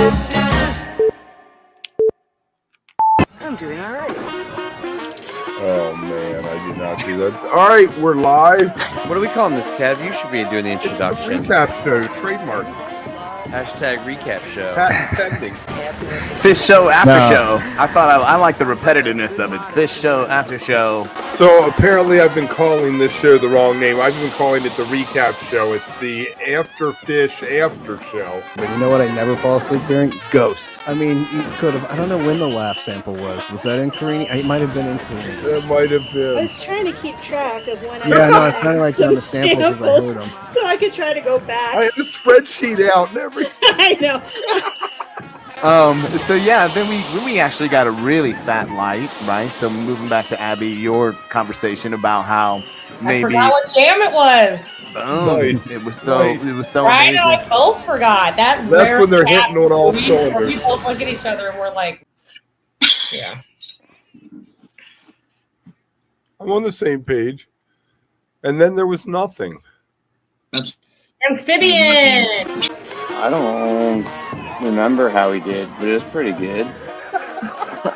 I'm doing all right. Oh man, I did not do that. All right, we're live. What are we calling this, Kev? You should be doing the introduction. Recap show, trademark. Hashtag recap show. Patent pending. Fish show after show. I thought I like the repetitiveness of it. Fish show after show. So apparently I've been calling this show the wrong name. I've been calling it the recap show. It's the After Fish After Show. But you know what I never fall asleep during? Ghost. I mean, you could have, I don't know when the laugh sample was. Was that in Karini? It might have been in Karini. It might have been. I was trying to keep track of when I Yeah, no, I kind of like on the samples as I heard them. so I could try to go back. I had a spreadsheet out and everything. I know. So yeah, then we actually got a really fat light, right? So moving back to Abby, your conversation about how maybe I forgot what jam it was. Nice. It was so Right, amazing. I both forgot. That's when they're hitting on all we cylinders. both look at each other and we're like, yeah. I'm on the same page. And then there was nothing. Amphibian. I don't remember how he did, but it was pretty good.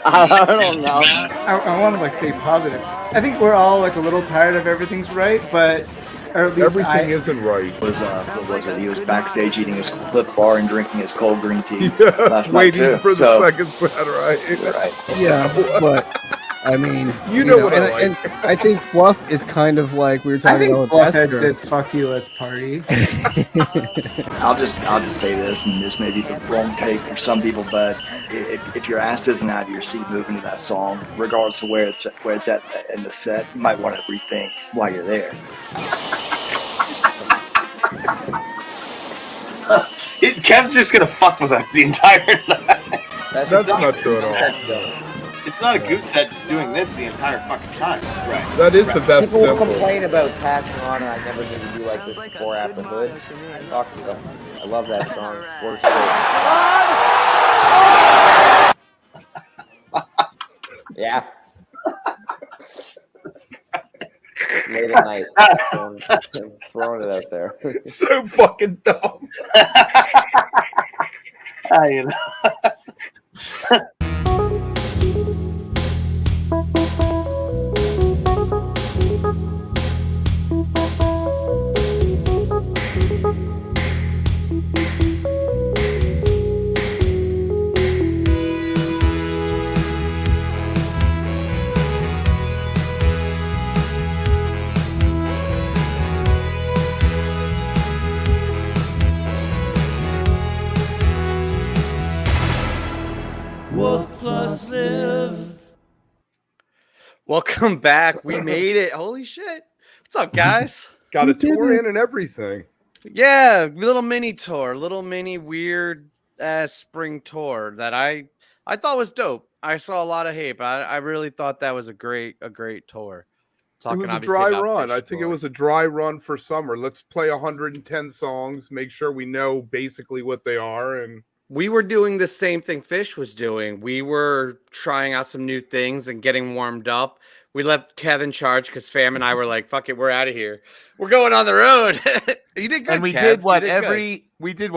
I don't know. I want to stay positive. I think we're all a little tired of everything's right, but or at least Everything isn't right. What was it? He was backstage eating his Cliff Bar and drinking his cold green tea last night Waiting too. for the second set, right? Right. Yeah, but I mean, You know what I like. and I think Fluff is kind of like we were I talking think about Fluffhead Esther. says "fuck you, let's party." I'll just say this, and this may be the wrong take for some people, but if your ass isn't out of your seat moving to that song, regardless of where it's at in the set, you might want to rethink why you're there. Kev's just gonna fuck with us the entire night. That's not true at all. It's not a goose set just doing this the entire fucking time. Right. That is the best People will symbol. complain about catching on, and I never did to be like this before after Hood. Fuck them. I love that song. Works great. Yeah. Late at night. Throwing it out there. So fucking dumb. You know. wook+live. Welcome back. We made it. Holy shit. What's up, guys? Got a tour in and everything. Yeah, little mini tour, little mini weird ass spring tour that I thought was dope. I saw a lot of hate, but I really thought that was a great tour. It was a dry run. I think it was a dry run for summer. Let's play 110 songs, make sure we know basically what they are. And we were doing the same thing Fish was doing. We were trying out some new things and getting warmed up. We left Kev in charge because Fam and I were like, fuck it, we're out of here. We're going on the road. You did good, And we Kev. did what every good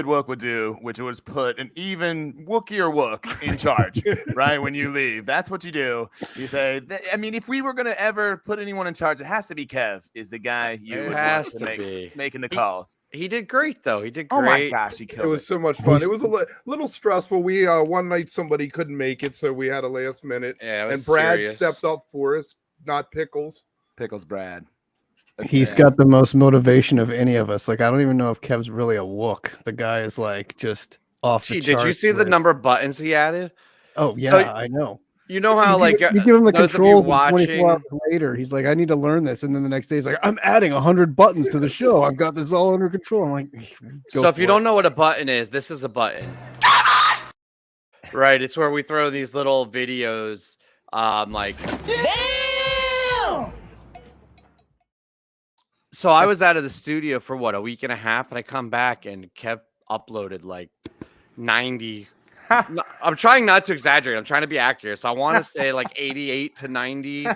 wook would do, which was put an even wookier wook in charge, right? When you leave, that's what you do. You say, I mean, if we were going to ever put anyone in charge, it has to be Kev is the guy you would want to make making the calls. He did great, though. He did great. Oh my gosh, he killed it. It was so much fun. It was a little stressful. We one night somebody couldn't make it, so we had a last minute. Yeah, it was and Brad serious. stepped up for us, not Pickles. Pickles Brad. He's got the most motivation of any of us. I don't even know if Kev's really a wook. The guy is just off the charts. Did you see the number of buttons he added? Oh yeah, So, I know. You know how you give him the those of controls you watching 24 hours later. He's like, I need to learn this, and then the next day he's like, I'm adding 100 buttons to the show. I've got this all under control. I'm like, so if you don't know what a button is, this is a button. Right, it's where we throw these little videos, So I was out of the studio for a week and a half, and I come back and Kev uploaded 90. I'm trying not to exaggerate. I'm trying to be accurate. So I want to say 88 to 90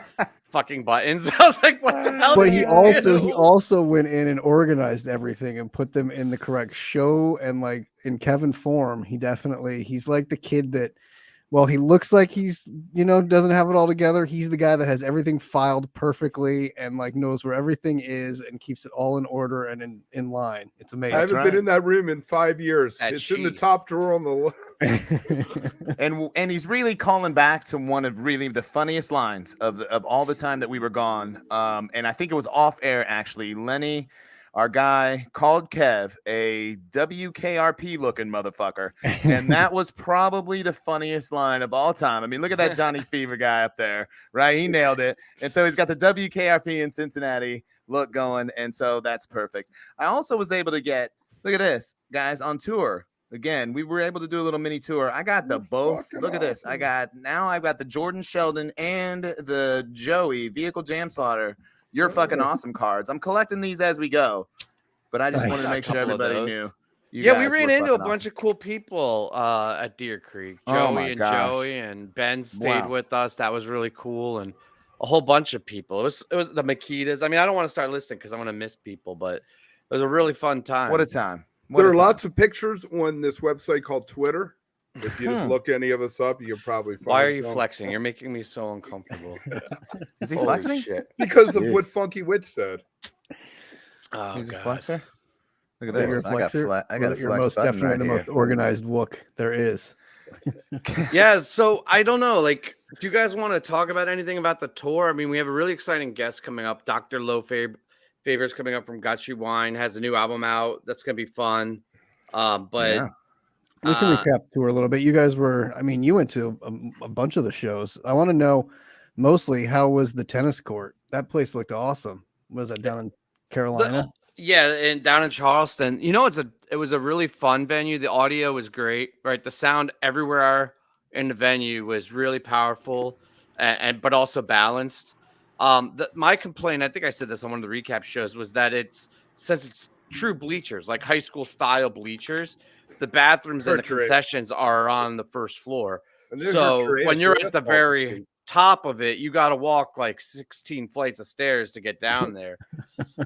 fucking buttons. I was like, what the hell? But did he you also do? went in and organized everything and put them in the correct show. And like in Kevin form, he's like the kid that, well, he looks like he's, doesn't have it all together. He's the guy that has everything filed perfectly and like knows where everything is and keeps it all in order and in line. It's amazing. I haven't been in that room in 5 years. It's in the top drawer on the and he's really calling back to one of really the funniest lines of all the time that we were gone. And I think it was off air actually. Lenny, our guy, called Kev a WKRP looking motherfucker. And that was probably the funniest line of all time. I mean, look at that Johnny Fever guy up there, right? He nailed it. And so he's got the WKRP in Cincinnati look going. And so that's perfect. I also was able to get, look at this, guys, on tour. Again, we were able to do a little mini tour. I got the both. Look at this. I've got the Jordan Sheldon and the Joey Vehicle Jam Slaughter. You're fucking awesome cards. I'm collecting these as we go, but I just wanted to make sure everybody knew. We ran into a bunch of cool people at Deer Creek. Joey and Ben stayed with us. That was really cool, and a whole bunch of people. It was the Makitas. I mean, I don't want to start listing because I'm going to miss people, but it was a really fun time. What a time! There are lots of pictures on this website called Twitter. If you just look any of us up, you'll probably find. Why are you flexing? You're making me so uncomfortable. Is he flexing? Because of what Funky Witch said. Oh, he's a flexer. Look at this. You're a flexer. I got You're most definitely the most organized wook there is. Yeah, so I don't know. Like, if you guys want to talk about anything about the tour, I mean, we have a really exciting guest coming up. Dr. Lo Faber's coming up from Got You Wine, has a new album out. That's gonna be fun. But we can recap the tour a little bit. You guys you went to a bunch of the shows. I want to know mostly how was the tennis court? That place looked awesome. Was that down in Carolina? And down in Charleston. It was a really fun venue. The audio was great, right? The sound everywhere in the venue was really powerful but also balanced. My complaint, I think I said this on one of the recap shows, was that since it's true bleachers, like high school style bleachers, the bathrooms and the concessions are on the first floor. So when you're at the very top of it, you got to walk like 16 flights of stairs to get down there.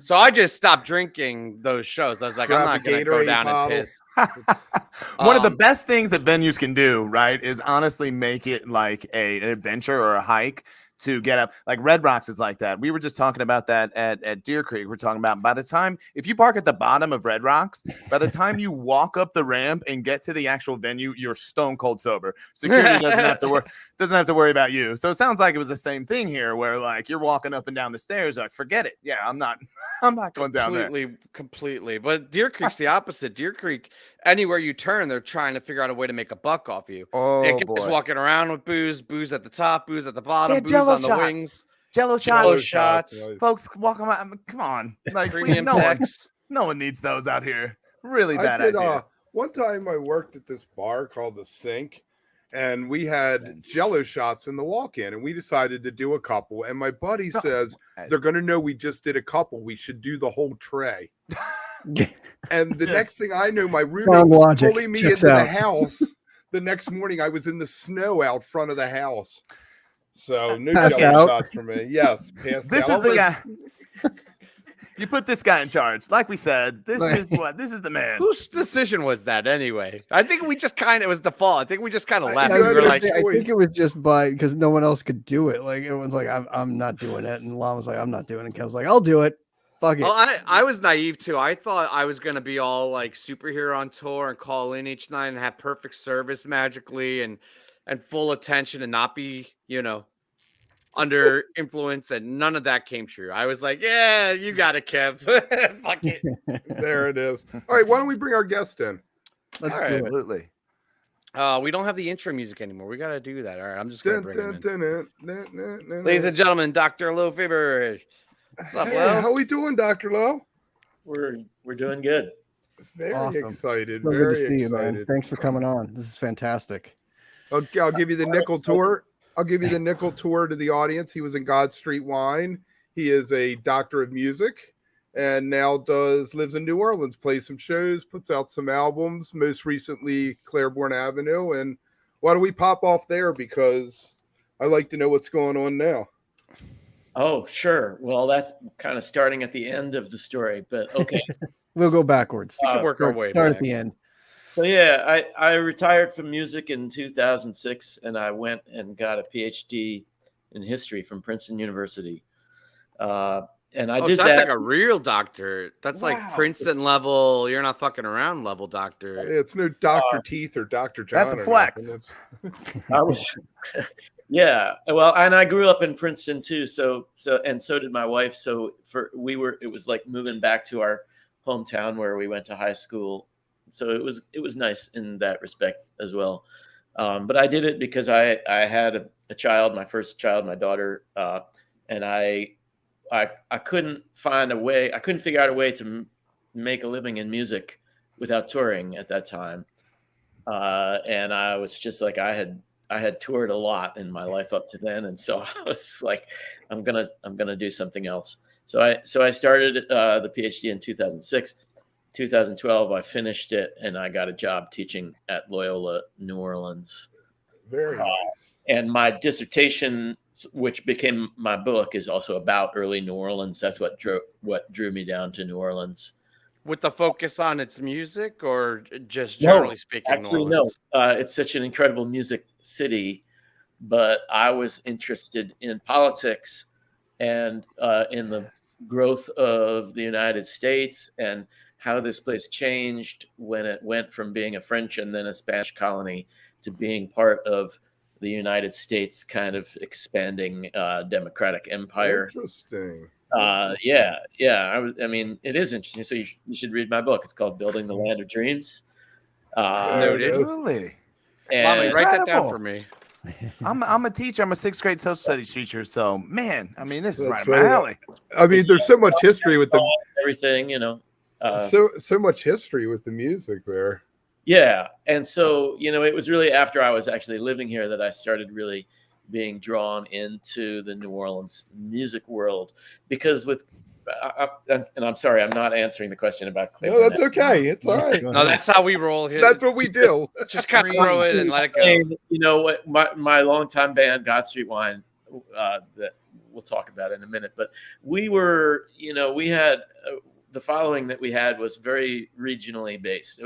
So I just stopped drinking those shows. I was like, I'm not going to go down and piss. One of the best things that venues can do, right, is honestly make it like an adventure or a hike to get up. Like Red Rocks is like that. We were just talking about that at Deer Creek. We're talking about by the time, if you park at the bottom of Red Rocks, by the time you walk up the ramp and get to the actual venue, you're stone cold sober. Security doesn't have to worry about you. So it sounds like it was the same thing here where like you're walking up and down the stairs, like forget it. Yeah, I'm not going down there. Completely. But Deer Creek's the opposite. Deer Creek, anywhere you turn, they're trying to figure out a way to make a buck off you. Oh, boy. Walking around with booze at the top, booze at the bottom, booze on the wings. Jello shots. Folks walking around. Come on. Like, no one needs those out here. Really bad idea. One time I worked at this bar called The Sink, and we had Jello shots in the walk-in, and we decided to do a couple. And my buddy says, they're going to know we just did a couple. We should do the whole tray. And the next thing I know, my roommate was pulling me into the house. The next morning, I was in the snow out front of the house. So no Jello shots for me. Yes, passed this out. Is the guy. You put this guy in charge. Like we said, this is the man. Whose decision was that anyway? I think we just it was the fall. I think we just kind of left. I think it was just because no one else could do it. Like everyone's like, I'm not doing it. And Lon was like, I'm not doing it. Kev's like, I'll do it. Fuck it. Well, I was naive too. I thought I was going to be all like superhero on tour and call in each night and have perfect service magically and full attention and not be, under influence, and none of that came true. I was like, yeah, you got it, Kev. Fuck it. There it is. All right, why don't we bring our guest in? Let's do it. Absolutely. We don't have the intro music anymore. We got to do that. All right, I'm just going to bring him in. Ladies and gentlemen, Dr. Lo Faber. What's up, Lo? How we doing, Dr. Lo? We're doing good. Very excited. So very good to see excited. you, man. Thanks for coming on. This is fantastic. Okay, I'll give you the nickel tour. I'll give you the nickel tour to the audience. He was in God Street Wine. He is a doctor of music and now lives in New Orleans, plays some shows, puts out some albums, most recently Claiborne Avenue. And why don't we pop off there? Because I like to know what's going on now. Oh, sure. Well, that's kind of starting at the end of the story, but okay. We'll go backwards. We can work our way Start back. at the end. So yeah, I retired from music in 2006, and I went and got a PhD in history from Princeton University. And I Oh, did so that's that. like a real doctor. That's like Wow. Princeton level. You're not fucking around level doctor. It's no Dr. Teeth or Dr. John. That's a or flex. nothing. I was, yeah. Well, and I grew up in Princeton too. So did my wife. So it was like moving back to our hometown where we went to high school. So it was nice in that respect as well. But I did it because I had a child, my first child, my daughter, and I couldn't find a way. I couldn't figure out a way to make a living in music without touring at that time. And I was just like, I had toured a lot in my life up to then, and so I was like, I'm gonna do something else. So I started the PhD in 2006. 2012, I finished it, and I got a job teaching at Loyola New Orleans. Very nice. And my dissertation, which became my book, is also about early New Orleans. That's what drew me down to New Orleans. With the focus on its music, or just generally speaking? Actually, New Orleans? no. It's such an incredible music city, but I was interested in politics and in the growth of the United States and how this place changed when it went from being a French and then a Spanish colony to being part of the United States kind of expanding democratic empire. Interesting. Yeah. I mean, it is interesting. So you should read my book. It's called Building the Land of Dreams. Noted. Absolutely. Mommy, And write that down Incredible. for me. I'm a teacher. I'm a 6th grade social studies teacher. So man, I mean, this is That's right up my right. alley. I mean, there's so much history with the everything, so much history with the music there. Yeah. And so, it was really after I was actually living here that I started really being drawn into the New Orleans music world, because and I'm sorry, I'm not answering the question about Claiborne. No, that's okay. It's all right. No, that's how we roll here. That's what we do. Just kind of throw it and let it go. And you know what? My longtime band, God Street Wine, that we'll talk about in a minute, but we were, we had the following that we had was very regionally based. It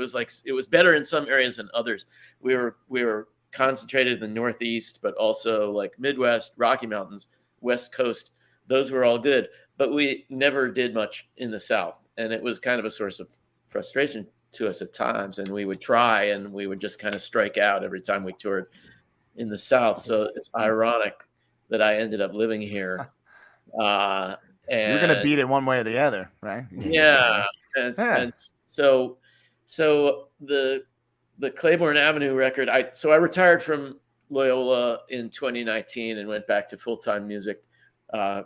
was better in some areas than others. We were concentrated in the Northeast, but also like Midwest, Rocky Mountains, West Coast. Those were all good, but we never did much in the South, and it was kind of a source of frustration to us at times. And we would try, and we would just kind of strike out every time we toured in the South. So it's ironic that I ended up living here. And You're gonna beat it one way or the other, right? Yeah. And so the Claiborne Avenue record, I retired from Loyola in 2019 and went back to full-time music,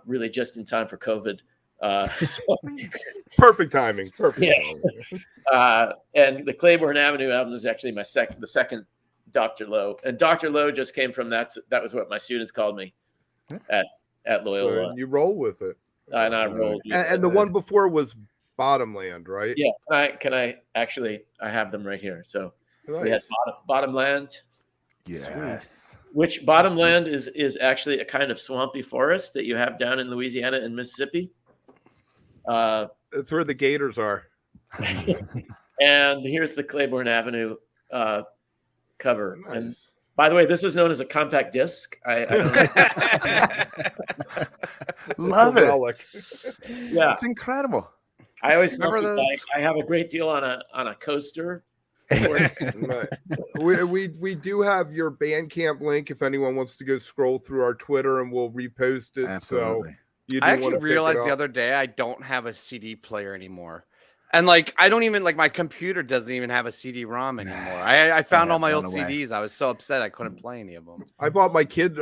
really just in time for COVID. Perfect timing. Perfect. Yeah. And the Claiborne Avenue album is actually the second Dr. Lowe. And Dr. Lowe just came from that was what my students called me at Loyola. So you roll with it. And I rolled. And the one before was Bottomland, right? Yeah. Can I actually, I have them right here. So Nice. we had Bottomland. Yes. Which Bottomland is actually a kind of swampy forest that you have down in Louisiana and Mississippi. That's where the gators are. And here's the Claiborne Avenue cover. Nice. And by the way, this is known as a compact disc. I don't know. Love it. Relic. Yeah, It's incredible. I always Remember remember those? I have a great deal on a coaster. Right. We do have your Bandcamp link if anyone wants to go scroll through our Twitter, and we'll repost it. Absolutely. So you do I wanna actually pick it realized the up. other day I don't have a CD player anymore. And like I don't even my computer doesn't even have a CD-ROM anymore. I found all my old gone away. CDs. I was so upset I couldn't play any of them. I bought my kid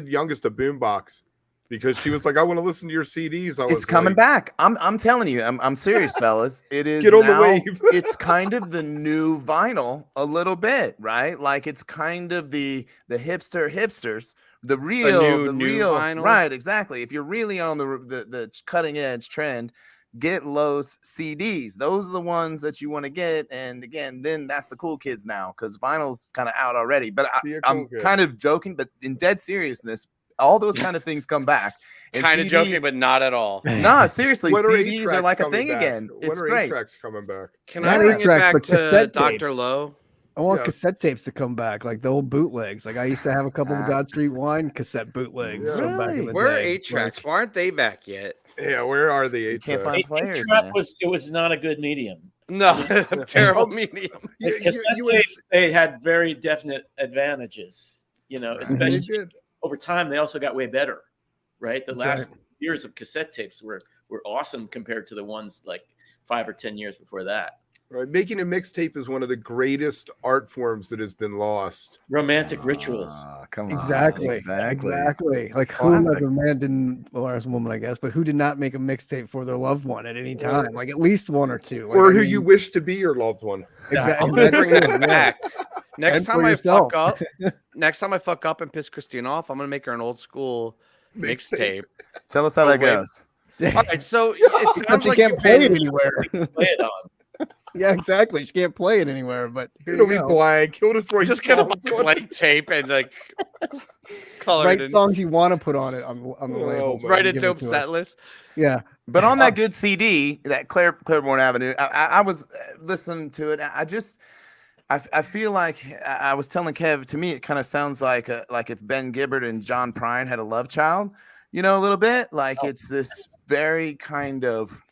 youngest a boombox because she was like, I want to listen to your CDs. It's coming back. I'm telling you. I'm serious, fellas. It is Get on the now, wave. It's kind of the new vinyl a little bit, right? Like it's kind of the hipsters, the real new vinyl? right? Exactly. If you're really on the cutting edge trend, get Lowe's CDs. Those are the ones that you want to get. And again, then that's the cool kids now because vinyl's kind of out already. But Be a I'm cool kid. kind of joking, but in dead seriousness, all those kind of things come back. And Kind of CDs joking, but not at all. Nah, seriously, When are CDs are 8-tracks like a coming thing back? again. When It's are great. 8-tracks coming back? Can Not I bring it 8-tracks, back but to cassette tape. Dr. Lowe? I want Yeah. cassette tapes to come back, like the old bootlegs. Like I used to have a couple of Ah. God Street Wine cassette bootlegs Yeah. from back in Really? the Where are day. 8-tracks? Like, Why aren't they back yet? Yeah, where are the You can't 8-tracks? find Eight players, track man. was not a good medium. No, terrible medium. You- Like you- cassette you would tapes, they had very definite advantages. You know, Right. They especially did. over time, they also got way better. Right, the That's last right. years of cassette tapes were awesome compared to the ones like 5 or 10 years before that. Right, making a mixtape is one of the greatest art forms that has been lost. Romantic rituals. Come on. exactly. Like who as Classic. a man didn't, or as a woman, I guess, but who did not make a mixtape for their loved one at any time? Like at least one or two. Like, Or I who mean, you wish to be your loved one. exactly. I'm gonna bring That's that it, yeah. back. Next And time for I yourself. fuck up, next time I fuck up and piss Christine off, I'm gonna make her an old school mixtape. Tell us how that wait. goes. All right, so it But sounds you like can't you've play it been. anywhere. Play it on. Yeah, exactly. She can't play it anywhere. But here It'll you be go. blank. He'll just We're write just gonna buy songs on it. blank tape and like color Write it in. songs you want to put on it on the Oh, label. my Write and it give to to her. set list. Yeah. But on that good CD, that Claiborne Avenue, I was listening to it. I feel like I was telling Kev. To me, it kind of sounds like if Ben Gibbard and John Prine had a love child, you know, a little bit. Like it's this very kind of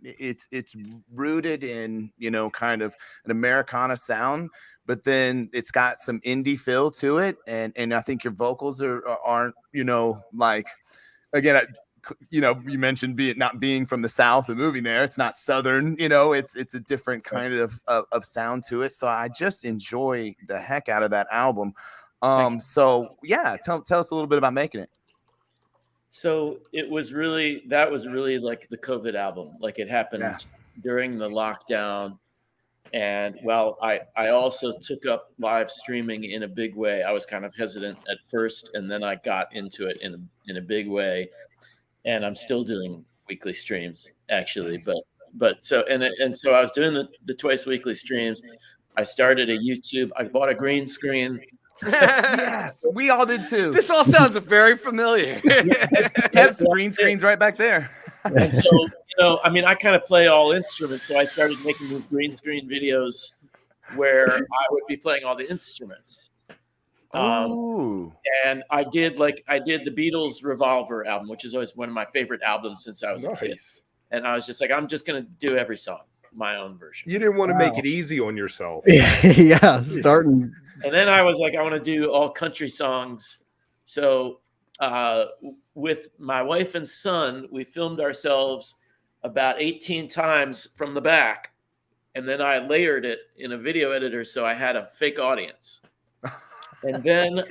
it's rooted in, you know, kind of an Americana sound, but then it's got some indie feel to it, and I think your vocals aren't, you know, like again. You know, you mentioned not being from the South and moving there. It's not Southern, you know, it's a different kind of sound to it. So I just enjoy the heck out of that album. So yeah, tell us a little bit about making it. So that was really like the COVID album. Like it happened during the lockdown. And well, I also took up live streaming in a big way. I was kind of hesitant at first, and then I got into it in a big way. And I'm still doing weekly streams actually, but so so I was doing the twice weekly streams. I started a YouTube. I bought a green screen. Yes, we all did too. This all sounds very familiar. Kev's green screen's right back there. And so, you know, I mean, I kind of play all instruments, so I started making these green screen videos where I would be playing all the instruments. And I did the Beatles Revolver album, which is always one of my favorite albums since I was a kid. And I was just like, I'm just going to do every song, my own version. You didn't want to make it easy on yourself. Yeah, starting. And then I was like, I want to do all country songs. So with my wife and son, we filmed ourselves about 18 times from the back. And then I layered it in a video editor, so I had a fake audience. And then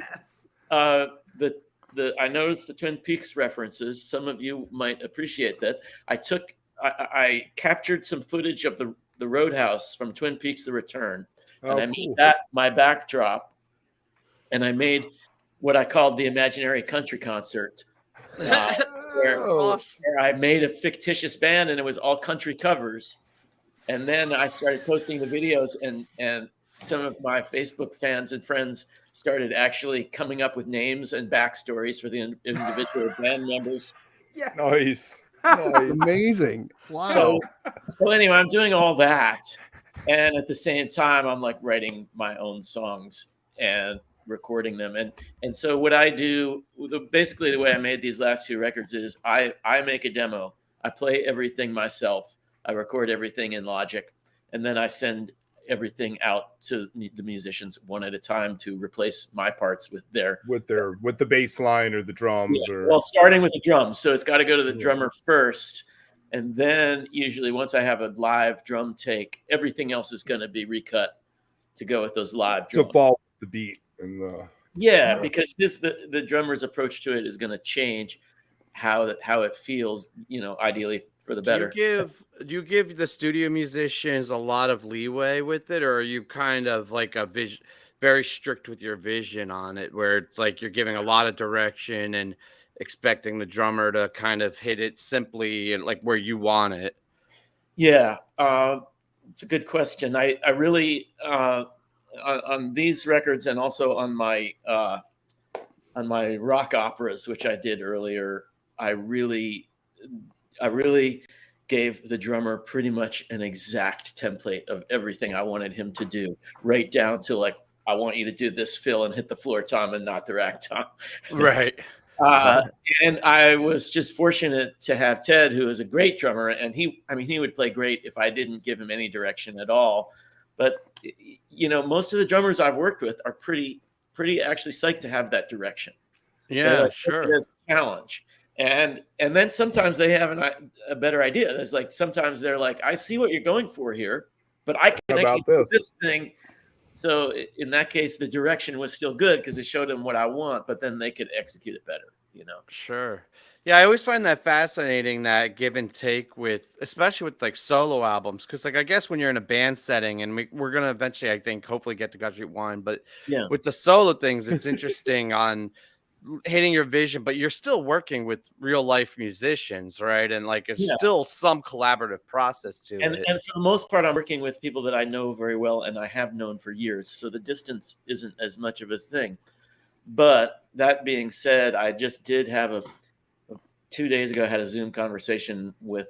I noticed the Twin Peaks references. Some of you might appreciate that. I captured some footage of the Roadhouse from Twin Peaks: The Return, and I made that my backdrop. And I made what I called the imaginary country concert, where I made a fictitious band, and it was all country covers. And then I started posting the videos, and some of my Facebook fans and friends started actually coming up with names and backstories for the individual band members. Yeah. Nice. Amazing. Wow. So anyway, I'm doing all that. And at the same time, I'm like writing my own songs and recording them. And so what I do, basically the way I made these last few records is I make a demo. I play everything myself. I record everything in Logic. And then I send everything out to the musicians one at a time to replace my parts with the bass line or the drums. Well, starting with the drums. So it's got to go to the drummer first. And then usually once I have a live drum take, everything else is going to be recut to go with those live drums. To follow the beat. And because the drummer's approach to it is going to change how it feels, you know, ideally for the better. Do you give the studio musicians a lot of leeway with it, or are you kind of like very strict with your vision on it, where it's like you're giving a lot of direction and expecting the drummer to kind of hit it simply and like where you want it? Yeah, it's a good question. I really on these records and also on my on my rock operas, which I did earlier, I really gave the drummer pretty much an exact template of everything I wanted him to do, right down to like, I want you to do this fill and hit the floor tom and not the rack tom. Right. And I was just fortunate to have Ted, who is a great drummer, and he would play great if I didn't give him any direction at all. But most of the drummers I've worked with are pretty actually psyched to have that direction. Yeah, sure. It is a challenge. And then sometimes they have a better idea. There's like, sometimes they're like, I see what you're going for here, but I can actually do this thing. So in that case, the direction was still good because it showed them what I want, but then they could execute it better, Sure. Yeah, I always find that fascinating, that give and take especially with like solo albums. Cause like, I guess when you're in a band setting, and we're going to eventually, I think, hopefully get to God Street Wine, but yeah, with the solo things, it's interesting on hitting your vision, but you're still working with real life musicians, right? And like, it's still some collaborative process to it. And for the most part, I'm working with people that I know very well and I have known for years. So the distance isn't as much of a thing. But that being said, I just did have 2 days ago, I had a Zoom conversation with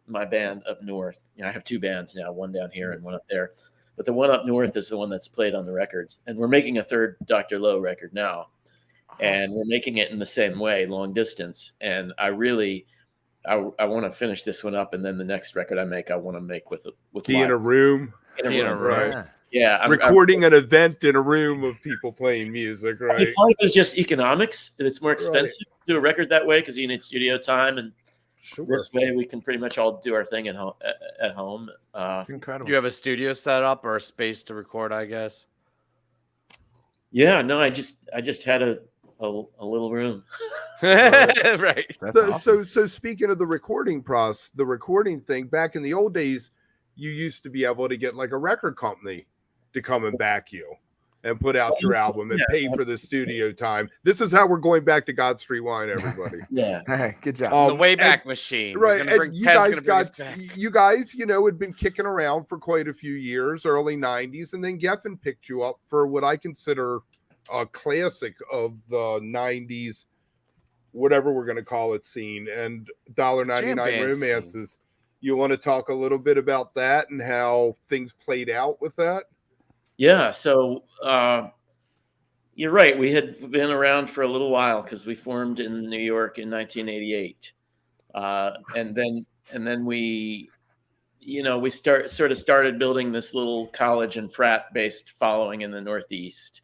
my band up north. I have two bands now, one down here and one up there. But the one up north is the one that's played on the records. And we're making a third Dr. Lowe record now. Awesome. And we're making it in the same way, long distance. And I want to finish this one up, and then the next record I make, I want to make with be in a room. Right? Yeah, I'm recording an event in a room of people playing music, right? It probably is just economics. It's more expensive to do a record that way because you need studio time, and this way we can pretty much all do our thing at home. It's incredible. You have a studio set up or a space to record, I guess? Yeah, no, I just had a little room. Right. So speaking of the recording process, the recording thing, back in the old days, you used to be able to get like a record company to come and back you and put out your album and pay for the studio time. This is how we're going back to God Street Wine, everybody. Yeah. All right, good job. The Wayback Machine. Right. And you guys had been kicking around for quite a few years, early 90s, and then Geffen picked you up for what I consider a classic of the 90s, whatever we're going to call it, scene, and $1.99 romances. Scene. You want to talk a little bit about that and how things played out with that? Yeah, so you're right. We had been around for a little while because we formed in New York in 1988, and then we started building this little college and frat based following in the Northeast.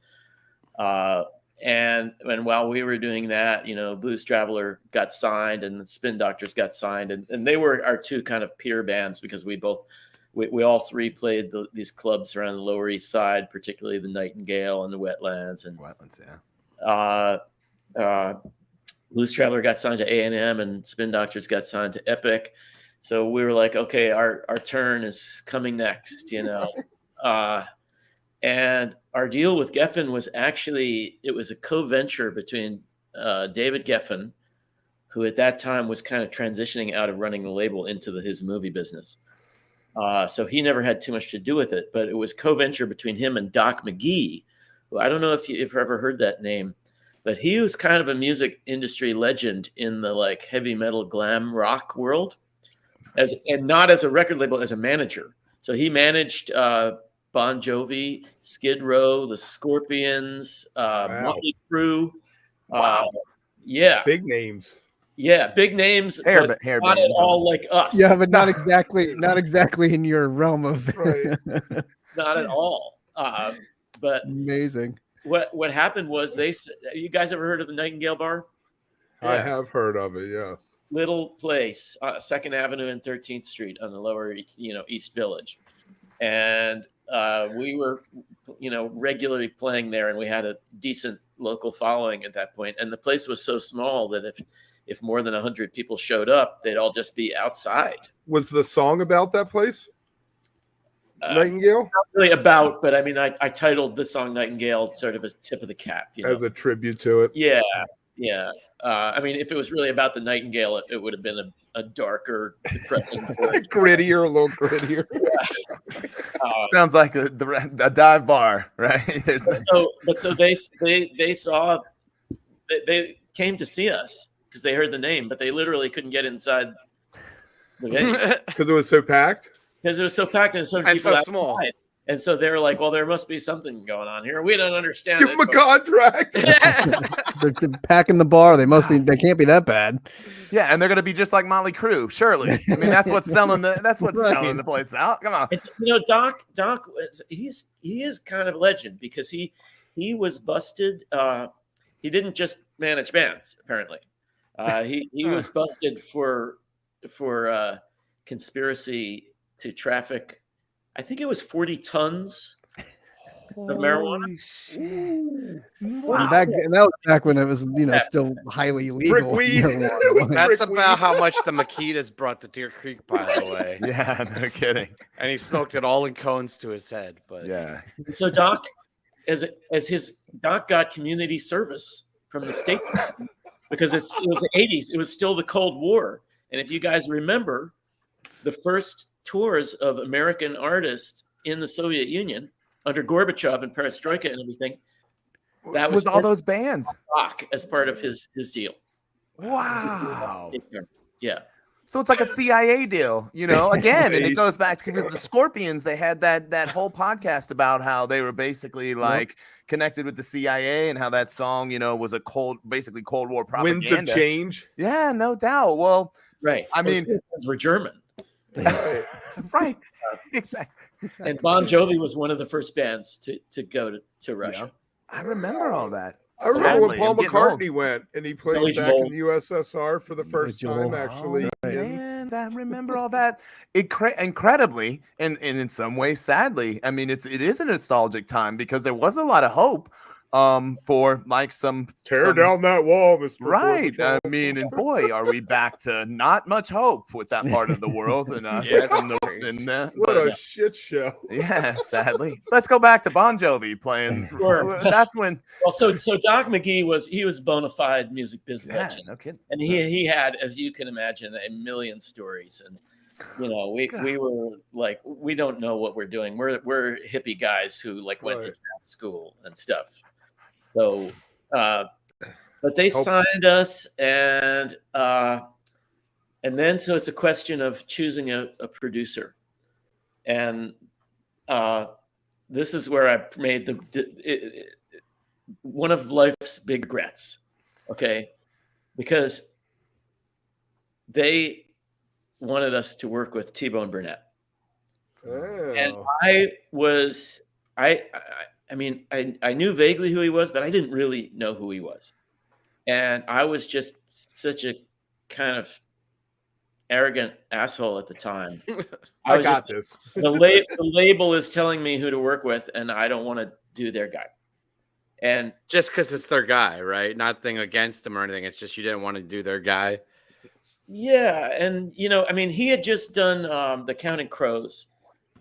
And while we were doing that, Blues Traveler got signed and the Spin Doctors got signed, and they were our two kind of peer bands because we all three played these clubs around the Lower East Side, particularly the Nightingale and the Wetlands. Blues Traveler got signed to A&M and Spin Doctors got signed to Epic. So we were like, okay, our turn is coming next, and our deal with Geffen was it was a co-venture between David Geffen, who at that time was kind of transitioning out of running the label into his movie business. So he never had too much to do with it, but it was co-venture between him and Doc McGee, who I don't know if you've ever heard that name, but he was kind of a music industry legend in the like heavy metal glam rock world, and not as a record label, as a manager. So he managed Bon Jovi, Skid Row, the Scorpions, Motley Crue. Yeah. Big names. Yeah, big names, hair but not bands, at all like us. Yeah, but not exactly in your realm of right. Not at all. But amazing. What happened was you guys ever heard of the Nightingale Bar? Yeah. I have heard of it, yeah. Little place, 2nd Avenue and 13th Street on the lower, East Village. And we were, regularly playing there, and we had a decent local following at that point. And the place was so small that if more than 100 people showed up, they'd all just be outside. Was the song about that place? Nightingale? Not really about, but I mean, I titled the song Nightingale sort of as tip of the cap. As a tribute to it? Yeah, yeah. I mean, if it was really about the Nightingale, it would have been a darker, depressing, grittier, a little grittier. Sounds like a dive bar, right? So they saw they came to see us because they heard the name, but they literally couldn't get inside the venue Because it was so packed. because it was so packed and so many And people so outside. small. And so they were like, well, there must be something going on here. We don't understand Give it. him a but- contract. They're packing the bar. They can't be that bad. Yeah, and they're gonna be just like Motley Crue, surely. I mean, that's what's selling selling the place out. Come on. It's, Doc he is kind of a legend because he was busted. He didn't just manage bands, apparently. He was busted for conspiracy to traffic. I think it was 40 tons of marijuana. Wow. And that was back when it was, still highly legal. Brickweed. marijuana. That's about how much the Makitas brought to Deer Creek, by the way. Yeah, no kidding. And he smoked it all in cones to his head. But Yeah. And so Doc, Doc got community service from the state because it was the 80s. It was still the Cold War. And if you guys remember, the first tours of American artists in the Soviet Union under Gorbachev and Perestroika and everything, that was all those bands. Doc as part of his deal. Wow. Yeah. So it's like a CIA deal, again, and it goes back to because the Scorpions, they had that whole podcast about how they were basically like connected with the CIA and how that song, was a basically Cold War propaganda. Winds of change. Yeah, no doubt. Well, right. I mean, those were German. right. Exactly. And Bon Jovi was one of the first bands to go to Russia. I remember all that. I remember Sadly, when Paul I'm getting McCartney went and he played Billy back Joel. in the USSR for the first time, actually. Oh, man, I remember all that. Incredibly, and in some ways, sadly. I mean, it is a nostalgic time because there was a lot of hope for like some Tear down that wall, Mr. Right. Gorbachev. I mean, and boy, are we back to not much hope with that part of the world and us. What a shit show. Yeah, sadly. Let's go back to Bon Jovi playing. Sure. That's when. Well, so Doc McGee was bona fide music business legend. No kidding. And he had, as you can imagine, a million stories. And we were like, we don't know what we're doing. We're hippie guys who like went to jazz school and stuff. So, but they signed us, and then so it's a question of choosing a producer, and this is where I made one of life's big regrets. Okay, because they wanted us to work with T-Bone Burnett, and I mean, I knew vaguely who he was, but I didn't really know who he was. And I was just such a kind of arrogant asshole at the time. I got this. The label is telling me who to work with, and I don't want to do their guy. And just because it's their guy, right? Nothing against them or anything. It's just you didn't want to do their guy. Yeah. And, I mean, he had just done the Counting Crows.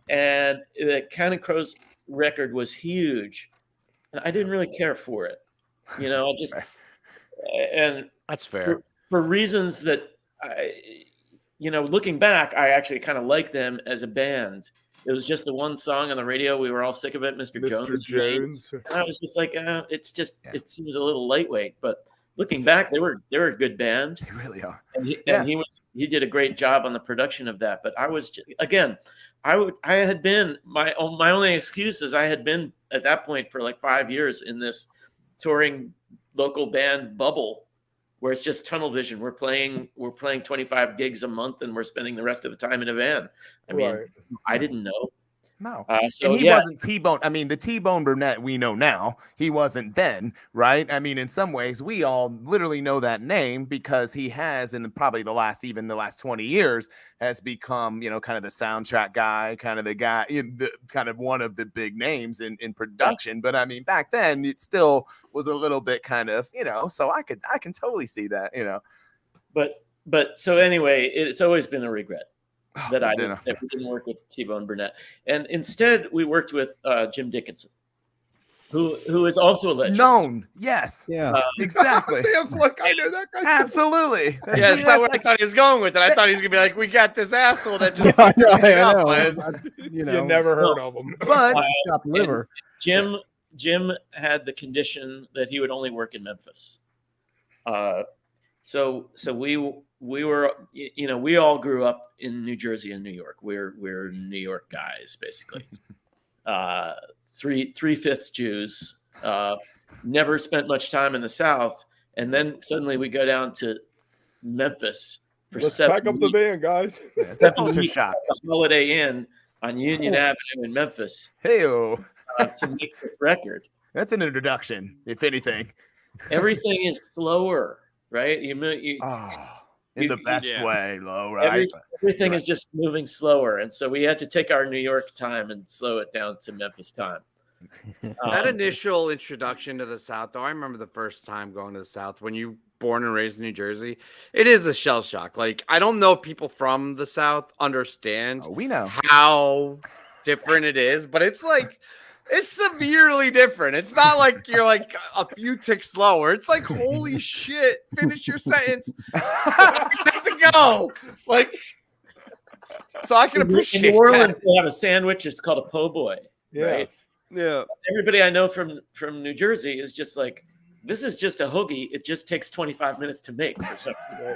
And the Counting Crows record was huge, and I didn't really care for it. I just and that's fair for reasons that looking back, I actually kind of like them as a band. It was just the one song on the radio. We were all sick of it. Mr. Jones. And I was just like, it seems a little lightweight. But looking back, they were a good band. They really are. And he did a great job on the production of that. But I was I had been my only excuse is I had been at that point for like 5 years in this touring local band bubble where it's just tunnel vision. We're playing 25 gigs a month and we're spending the rest of the time in a van. I mean, I didn't know. No. So and he wasn't T-Bone. I mean, the T-Bone Burnett we know now, he wasn't then, right? I mean, in some ways, we all literally know that name because he has, in probably the last 20 years, has become, kind of the soundtrack guy, kind of the guy, kind of one of the big names in production. But I mean, back then, it still was a little bit kind of, so I can totally see that, But so anyway, it's always been a regret. That we didn't work with T-Bone Burnett, and instead we worked with Jim Dickinson, who is also a legend. Known, yes, exactly. It's like I know that guy. Absolutely, that's not where I thought he was going with it. I thought he was gonna be like, we got this asshole that just I know. You never heard of him, but chopped liver. Jim had the condition that he would only work in Memphis. So we were, you know, we all grew up in New Jersey and New York. We're New York guys, basically. Three-fifths Jews. Never spent much time in the South, and then suddenly we go down to Memphis for Let's 7 pack up the weeks. van, guys. It's a culture shock. At the Holiday Inn on Union Avenue in Memphis Hey-o. to make this record. That's an introduction, if anything. Everything is slower, right? In the best way, low, right? Everything is just moving slower, and so we had to take our New York time and slow it down to Memphis time. That initial introduction to the South, though, I remember the first time going to the South when you born and raised in New Jersey. It is a shell shock. Like, I don't know if people from the South understand we know how different it is, but it's like it's severely different. It's not like you're like a few ticks slower. It's like, holy shit, finish your sentence. I have to go. Like, so I can appreciate in New Orleans, that. they have a sandwich. It's called a po' boy. Right? Yes. Yeah. Everybody I know from New Jersey is just like, this is just a hoagie. It just takes 25 minutes to make or something.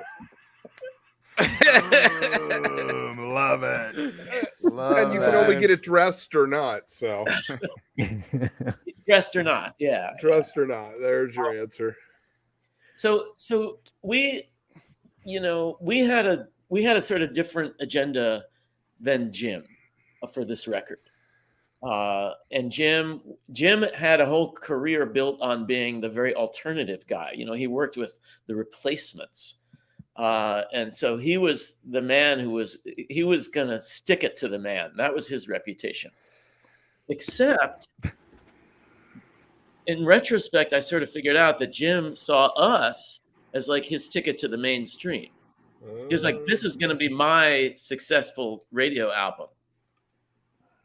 Love it. And you can only get it dressed or not. So Dressed or not, yeah. dressed or not. There's your answer. So we, you know, we had a sort of different agenda than Jim for this record. And Jim had a whole career built on being the very alternative guy. You know, he worked with the Replacements. And so he was the man who was going to stick it to the man. That was his reputation. Except in retrospect, I sort of figured out that Jim saw us as like his ticket to the mainstream. He was like, this is going to be my successful radio album.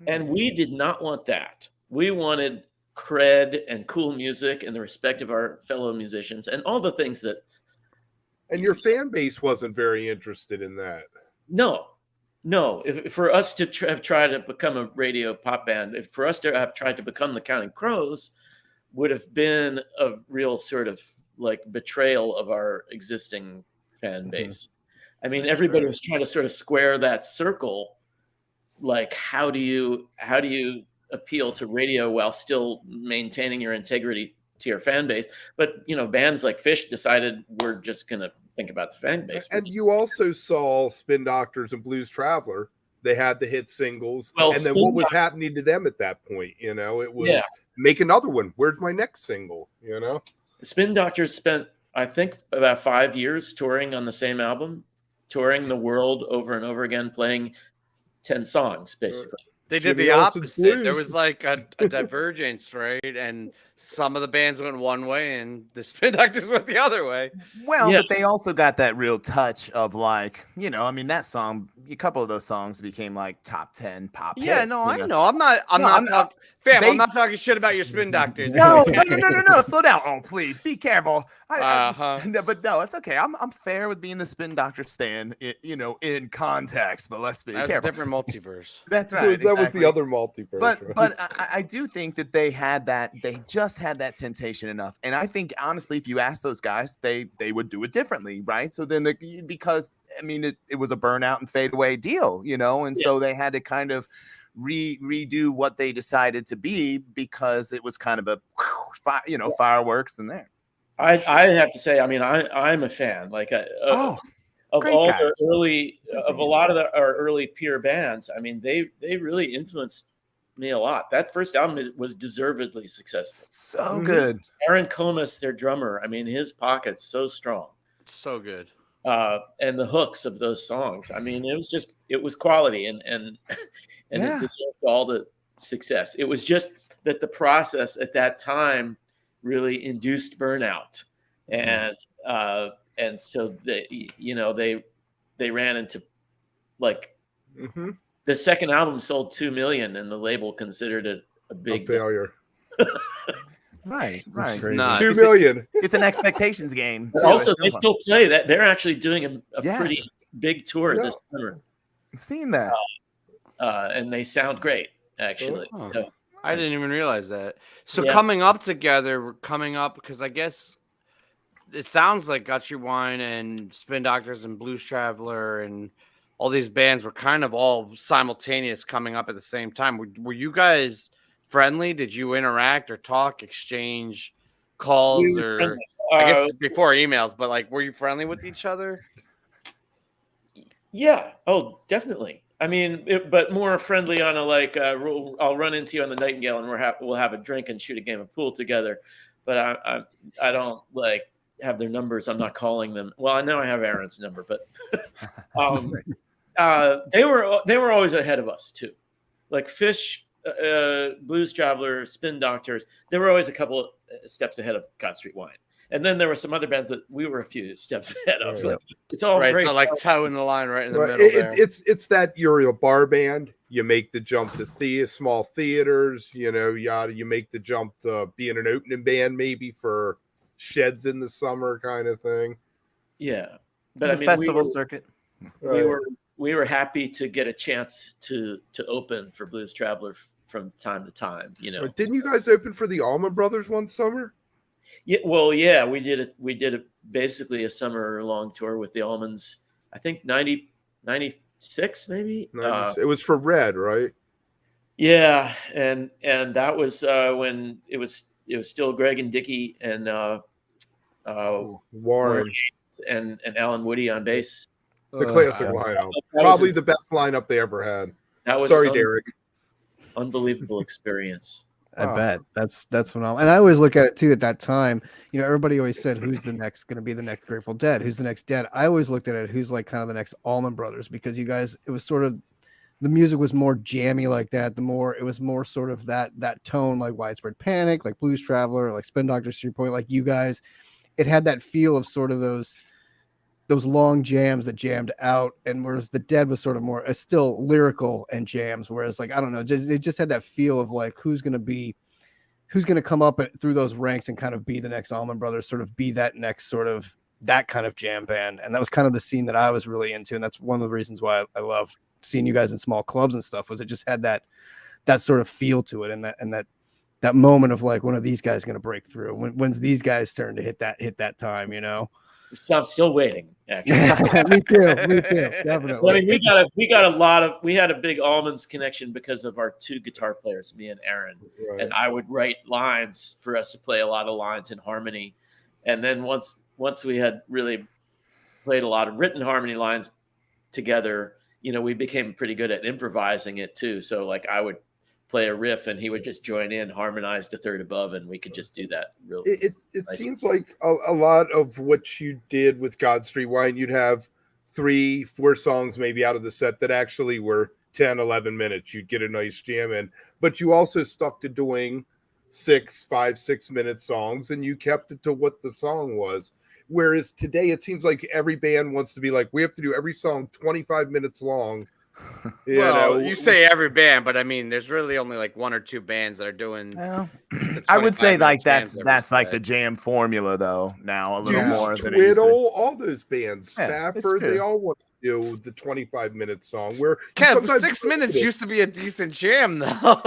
And we did not want that. We wanted cred and cool music and the respect of our fellow musicians and all the things that. And your fan base wasn't very interested in that. No. For us to have tried to become a radio pop band, for us to have tried to become the Counting Crows, would have been a real sort of like betrayal of our existing fan base. I mean, everybody was trying to sort of square that circle. Like, how do you appeal to radio while still maintaining your integrity to your fan base? But, you know, bands like Fish decided we're just going to think about the fan base. And you also saw Spin Doctors and Blues Traveler. They had the hit singles. Well, and then what was happening to them at that point? You know, it was make another one. Where's my next single? You know, Spin Doctors spent, I think, about 5 years touring on the same album, touring the world over and over again, playing 10 songs, basically. They did Jimmy the Olsen's opposite. Blues. There was like a divergence, right? And some of the bands went one way and the Spin Doctors went the other way. Well, but they also got that real touch of like, you know, I mean, that song, a couple of those songs became like top 10 pop hits. Yeah, no, I know. I'm not talking shit about your Spin Doctors. No, slow down. Oh, please be careful. No, but no, it's okay. I'm fair with being the Spin Doctor stan, you know, in context, but let's be That's careful. a different multiverse. That's right. That was the other multiverse. But I do think that they just had that temptation enough. And I think, honestly, if you ask those guys, they would do it differently, right? So then, because, I mean, it was a burnout and fade away deal, you know? And so they had to kind of redo what they decided to be because it was kind of a, fireworks in there. I have to say, I mean, I'm a fan. Like, of all guys. of a lot of our early peer bands. I mean, they really influenced me a lot. That first album was deservedly successful. So good. Aaron Comas, their drummer, I mean, his pocket's so strong. So good. And the hooks of those songs. I mean, it was quality and it deserved all the success. It was just that the process at that time really induced burnout. And so they ran into like the second album sold 2 million and the label considered it a big failure. Right. Not. 2 million. It's an expectations game. But also, they still play that. They're actually doing a pretty big tour this summer. I've seen that. And they sound great, actually. Oh. So, I didn't even realize that. So coming up together, because I guess it sounds like Got You Wine and Spin Doctors and Blues Traveler and all these bands were kind of all simultaneous coming up at the same time. Were you guys friendly? Did you interact or talk, exchange calls, We were or friendly. I guess before emails, but like, were you friendly with each other? Yeah. Oh, definitely. I mean, but more friendly on a like, I'll run into you on the Nightingale and we'll have a drink and shoot a game of pool together. But I don't like have their numbers. I'm not calling them. Well, I know I have Aaron's number, but they were always ahead of us too. Like Fish, Blues Traveler, Spin Doctors. They were always a couple of steps ahead of God Street Wine. And then there were some other bands that we were a few steps ahead of. Like, it's all Right, great. so like toeing the line right in the middle there. It's that you're a bar band. You make the jump to small theaters. You know, you make the jump to being an opening band, maybe for sheds in the summer, kind of thing. Yeah, but The I mean, festival circuit. we were happy to get a chance to open for Blues Traveler from time to time. You know, Didn't you guys open for the Allman Brothers one summer? Yeah, well, yeah, we did it. We did basically a summer long tour with the Almonds. I think 96 maybe. It was for Red, right? Yeah, and that was when it was still Greg and Dickie and Warren and Alan Woody on bass. The classic lineup, probably the best lineup they ever had. That was Sorry, Derek. Unbelievable experience. I bet that's phenomenal. And I always look at it too at that time. You know, everybody always said, who's the next going to be the next Grateful Dead? Who's the next Dead? I always looked at it, who's like kind of the next Allman Brothers, because you guys, it was sort of, the music was more jammy like that. It was more sort of that tone, like Widespread Panic, like Blues Traveler, like Spin Doctors, to your point, like you guys, it had that feel of sort of those long jams that jammed out, and whereas the Dead was sort of more still lyrical and jams, whereas like I don't know, it just had that feel of like who's going to come up through those ranks and kind of be the next Allman Brothers, sort of be that next sort of that kind of jam band. And that was kind of the scene that I was really into, and that's one of the reasons why I love seeing you guys in small clubs and stuff, was it just had that sort of feel to it, and that moment of like, when are these guys going to break through? When's these guys turn to hit that time, you know? So I'm still waiting. Actually, me too. Definitely. I mean, we had a big Almonds connection because of our two guitar players, me and Aaron, and I would write lines for us to play a lot of lines in harmony. And then once we had really played a lot of written harmony lines together, you know, we became pretty good at improvising it too. So like I would play a riff and he would just join in, harmonize a third above, and we could just do that real. It seems like a lot of what you did with God Street Wine, you'd have 3-4 songs maybe out of the set that actually were 10-11 minutes. You'd get a nice jam in, but you also stuck to doing 5-6 minute songs, and you kept it to what the song was. Whereas today it seems like every band wants to be like, we have to do every song 25 minutes long. You say every band, but I mean, there's really only like 1 or 2 bands that are doing. Well, I would say like that's like the jam formula though. Now a little more than it used to. All those bands, Yeah, Stafford, they all want to do the 25-minute song. Where Kev, 6 minutes used to be a decent jam though.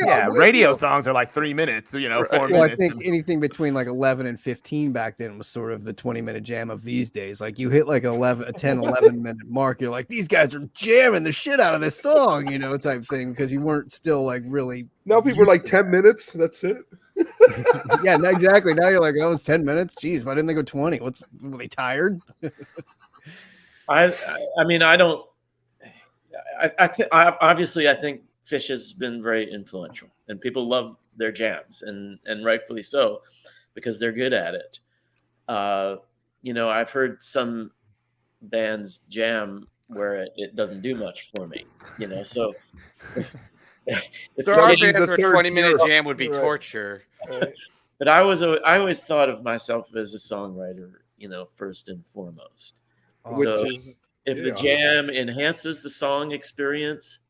Yeah, radio songs are like 3 minutes, you know, 4 Well, minutes. I think anything between like 11 and 15 back then was sort of the 20-minute jam of these days. Like you hit like a 10-11 minute mark, you're like, these guys are jamming the shit out of this song, you know, type thing, because you weren't still like really. Now people are like 10 minutes. That's it. Yeah, no, exactly. Now you're like, oh, it's 10 minutes. Jeez, why didn't they go 20? Were they tired? I mean, I don't. Obviously, I think Fish has been very influential, and people love their jams, and rightfully so, because they're good at it. You know, I've heard some bands jam where it doesn't do much for me. You know, so if There are bands where 20-minute jam would be torture. But I always thought of myself as a songwriter, you know, first and foremost. So if the jam enhances the song experience,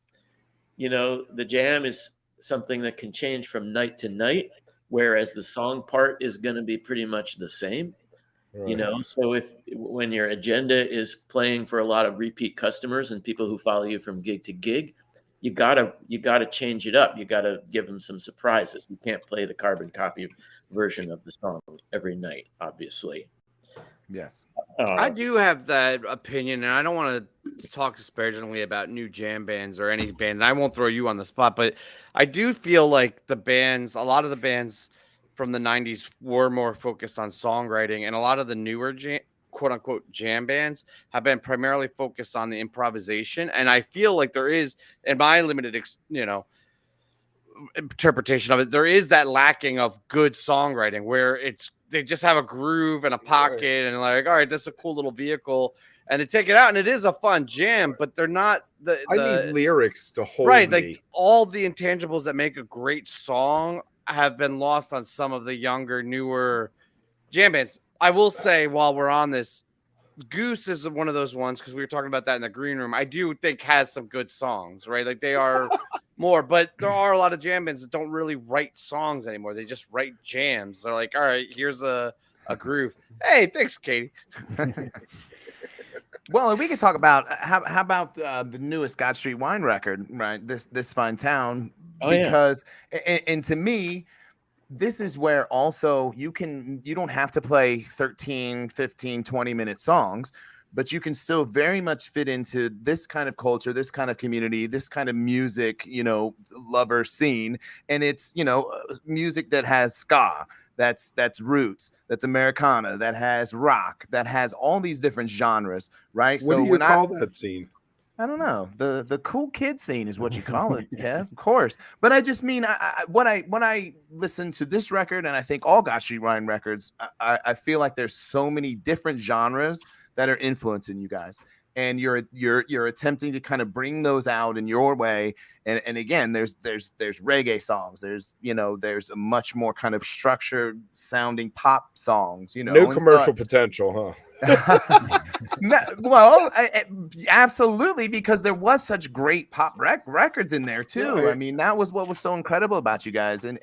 you know, the jam is something that can change from night to night, whereas the song part is going to be pretty much the same. You know, so when your agenda is playing for a lot of repeat customers and people who follow you from gig to gig, you gotta change it up. You gotta give them some surprises. You can't play the carbon copy version of the song every night, obviously. Yes. I do have that opinion, and I don't want to talk disparagingly about new jam bands or any band. I won't throw you on the spot, but I do feel like a lot of the bands from the 90s were more focused on songwriting, and a lot of the newer quote unquote jam bands have been primarily focused on the improvisation. And I feel like there is, in my limited, interpretation of it, there is that lacking of good songwriting where they just have a groove and a pocket and like, all right, that's a cool little vehicle, and they take it out and it is a fun jam, but they're not I need lyrics to hold right. me. Like all the intangibles that make a great song have been lost on some of the younger, newer jam bands. I will say, while we're on this, Goose is one of those ones, because we were talking about that in the green room. I do think has some good songs, right? Like they are more, but there are a lot of jam bands that don't really write songs anymore. They just write jams. They're like, all right, here's a groove. Hey, thanks, Katie. Well, we could talk about how about the newest God Street Wine record, right? This Fine Town, because and to me, this is where also you don't have to play 13, 15, 20-minute songs, but you can still very much fit into this kind of culture, this kind of community, this kind of music, lover scene. And it's, music that has ska, that's roots, that's Americana, that has rock, that has all these different genres, right? What do you call that scene? I don't know. The cool kid scene is what you call it, Kev. Of course. But I just mean, when I listen to this record, and I think all God Street Wine records, I feel like there's so many different genres that are influencing you guys, and you're attempting to kind of bring those out in your way. And again, there's reggae songs. There's a much more kind of structured sounding pop songs. No commercial potential, huh? Well, absolutely, because there was such great pop records in there too. Right. I mean, that was what was so incredible about you guys, and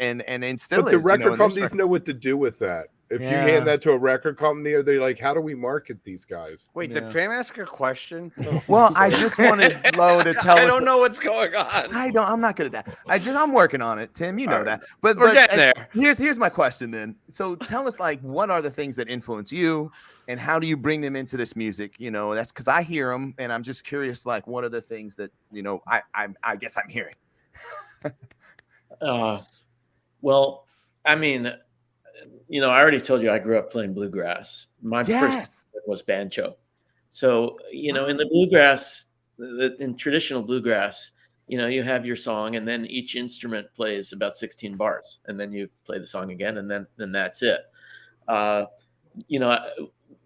still But the is, record companies know what to do with that. If you hand that to a record company, are they like, how do we market these guys? Wait, did Fam ask a question? Well, I just wanted Lo to tell us. I don't know what's going on. I'm not good at that. I'm working on it, Tim. You know that. But We're getting there. Here's my question then. So tell us, like, what are the things that influence you, and how do you bring them into this music? That's because I hear them, and I'm just curious, like, what are the things that I guess I'm hearing. Well, I mean, I already told you I grew up playing bluegrass. My first was banjo. So, in the bluegrass, in traditional bluegrass, you have your song, and then each instrument plays about 16 bars, and then you play the song again, and then that's it.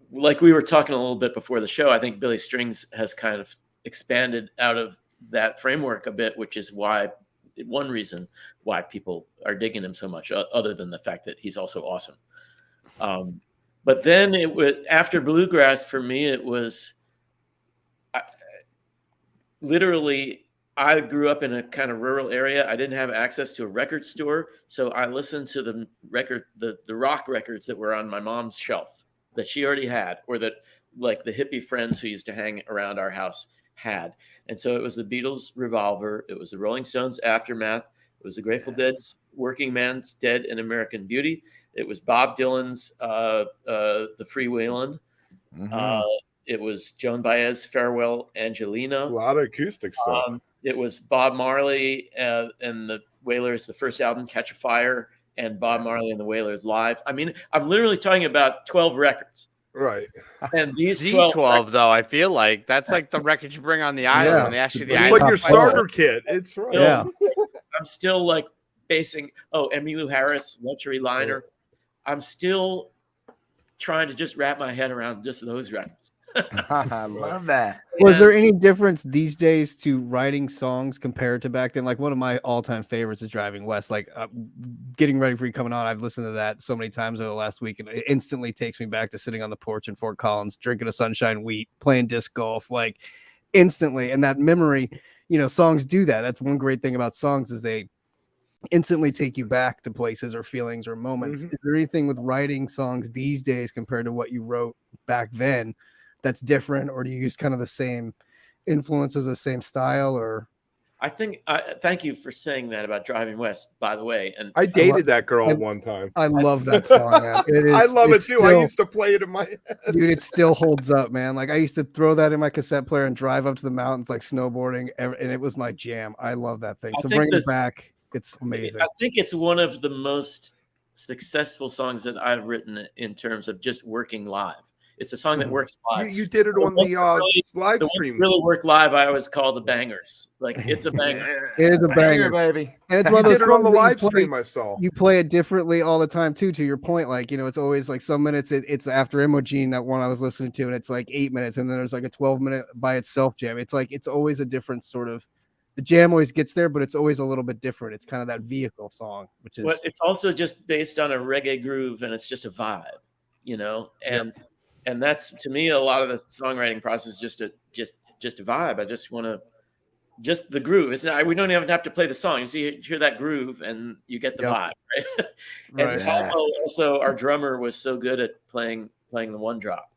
Like we were talking a little bit before the show, I think Billy Strings has kind of expanded out of that framework a bit, which is one reason why people are digging him so much, other than the fact that he's also awesome. But then after bluegrass, for me, it was literally, I grew up in a kind of rural area. I didn't have access to a record store, so I listened to the rock records that were on my mom's shelf that she already had, or that like the hippie friends who used to hang around our house had. And so it was the Beatles' Revolver, it was the Rolling Stones' Aftermath, it was the Grateful Dead's Working Man's Dead and American Beauty, it was Bob Dylan's The Freewheelin', it was Joan Baez's Farewell Angelina. A lot of acoustic stuff. It was Bob Marley and the Wailers, the first album, Catch a Fire, and Bob Marley and the Wailers Live. I mean, I'm literally talking about 12 records. Right. And these Z12, though, I feel like that's like the record you bring on the island when they ask you the It's like your starter kit. It's right. Yeah. I'm still like basing, Emmylou Harris, Luxury Liner. I'm still trying to just wrap my head around just those records. I love that. Was there any difference these days to writing songs compared to back then? Like one of my all-time favorites is Driving West. Like Getting Ready for You Coming On. I've listened to that so many times over the last week, and it instantly takes me back to sitting on the porch in Fort Collins, drinking a sunshine wheat, playing disc golf, like instantly. And that memory, songs do that. That's one great thing about songs is they instantly take you back to places or feelings or moments. Is there anything with writing songs these days compared to what you wrote back then that's different, or do you use kind of the same influences, the same style? Or I think. Thank you for saying that about Driving West, by the way. And I dated that girl one time. I love that song, man. It is. I love it it's too. I still- used to play it in my head. Dude, it still holds up, man. Like I used to throw that in my cassette player and drive up to the mountains like snowboarding, and it was my jam. I love that thing. I So think bringing it this- back, it's amazing. I think it's one of the most successful songs that I've written in terms of just working live. It's a song that works live. You did it on the live The ones stream. that really work live, I always call the bangers. Like it's a banger. It is a banger, baby. and it's You one of those did it on the songs that live you play- stream. I saw. You play it differently all the time too. To your point, like it's always like some minutes it's after Imogene, that one I was listening to, and it's like 8 minutes, and then there's like a 12-minute by itself jam. It's like it's always a different sort of. The jam always gets there, but it's always a little bit different. It's kind of that vehicle song, which is. But it's also just based on a reggae groove, and it's just a vibe, and that's to me a lot of the songwriting process is just a vibe. I just want to just the groove. It's not, we don't even have to play the song. You hear that groove and you get the vibe, right? And Right. Talmo, also our drummer, was so good at playing the one drop.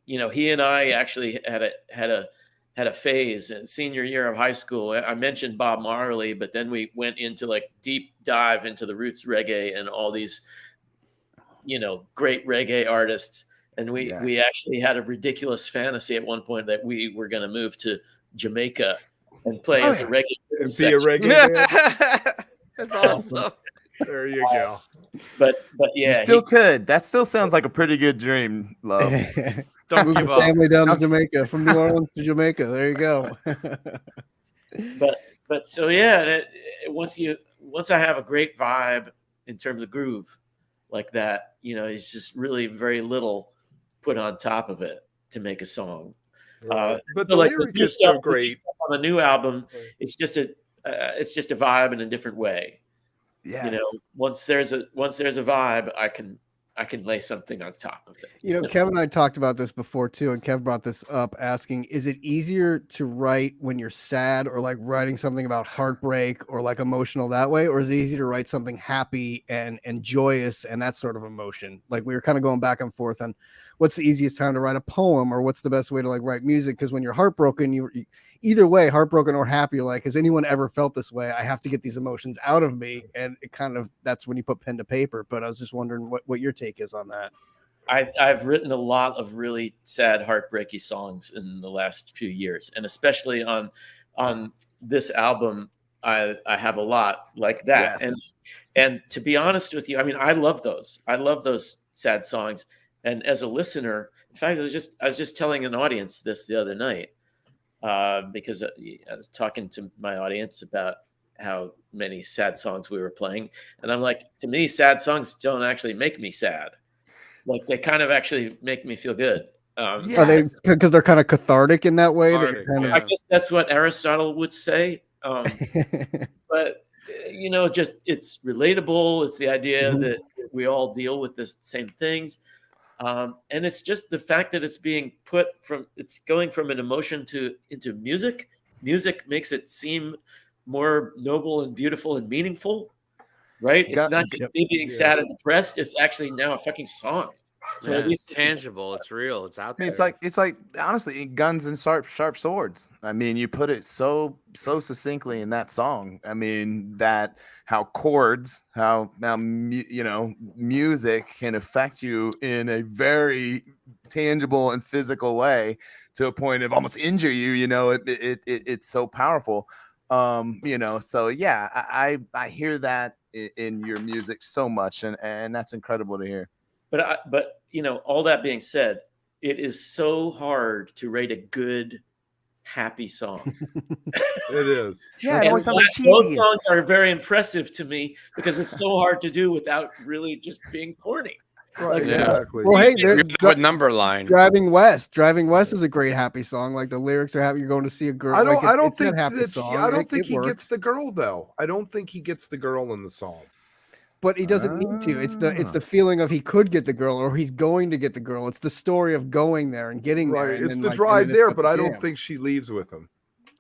He and I actually had a phase in senior year of high school. I mentioned Bob Marley, but then we went into like deep dive into the roots reggae and all these great reggae artists. And we actually had a ridiculous fantasy at one point that we were going to move to Jamaica and play as a reggae And be a section. reggae band. That's awesome. There you go. But yeah, You still could. That still sounds like a pretty good dream, love. Don't Move give the up. family down to Jamaica, from New Orleans to Jamaica. There you go. but so yeah, once I have a great vibe in terms of groove like that, it's just really very little put on top of it to make a song. Right. But So the like lyric new is so stuff- great. on the new album. It's just a vibe in a different way. Yes. Once there's a vibe, I can lay something on top of it. Kevin and I talked about this before too, and Kev brought this up, asking, is it easier to write when you're sad, or like writing something about heartbreak or like emotional that way, or is it easy to write something happy and joyous and that sort of emotion? Like we were kind of going back and forth on what's the easiest time to write a poem, or what's the best way to like write music, because when you're heartbroken, you either way, heartbroken or happy, you're like, has anyone ever felt this way? I have to get these emotions out of me, and it kind of, that's when you put pen to paper. But I was just wondering what your take is on that. I've written a lot of really sad, heartbreaky songs in the last few years, and especially on this album, I have a lot like that. Yes. And to be honest with you, I mean, I love those sad songs. And as a listener, in fact, I was just telling an audience this the other night, because I was talking to my audience about how many sad songs we were playing, and I'm like, to me, sad songs don't actually make me sad. Like they kind of actually make me feel good. Are they, because they're kind of cathartic in that way? Cathartic, I guess that's what Aristotle would say. But just it's relatable. It's the idea that we all deal with the same things. And it's just the fact that it's being it's going from an emotion into music. Music makes it seem more noble and beautiful and meaningful, right? It's not just me being sad and depressed. It's actually now a fucking song. So Yeah, at least it's tangible. It's real. It's out I mean, there. it's like honestly, guns and sharp swords. I mean, you put it so succinctly in that song. I mean, that how chords, how music can affect you in a very tangible and physical way to a point of almost injure you. It's so powerful. So yeah, I hear that in your music so much, and that's incredible to hear. But all that being said, it is so hard to write a good, happy song. It is. Yeah, it And always sounds like both cheesy. songs are very impressive to me because it's so hard to do without really just being corny. Right. Yeah. Exactly. Well, hey, You know what number line? Driving West is a great happy song. Like the lyrics are happy. You're going to see a girl. I don't. Like, I don't it's a think happy that. song. I don't think It he works. gets the girl though. I don't think he gets the girl in the song. But he doesn't need to. It's the feeling of he could get the girl, or he's going to get the girl. It's the story of going there and getting there. Right. and It's then, the like, drive and then there, it's but I the don't jam. think she leaves with him.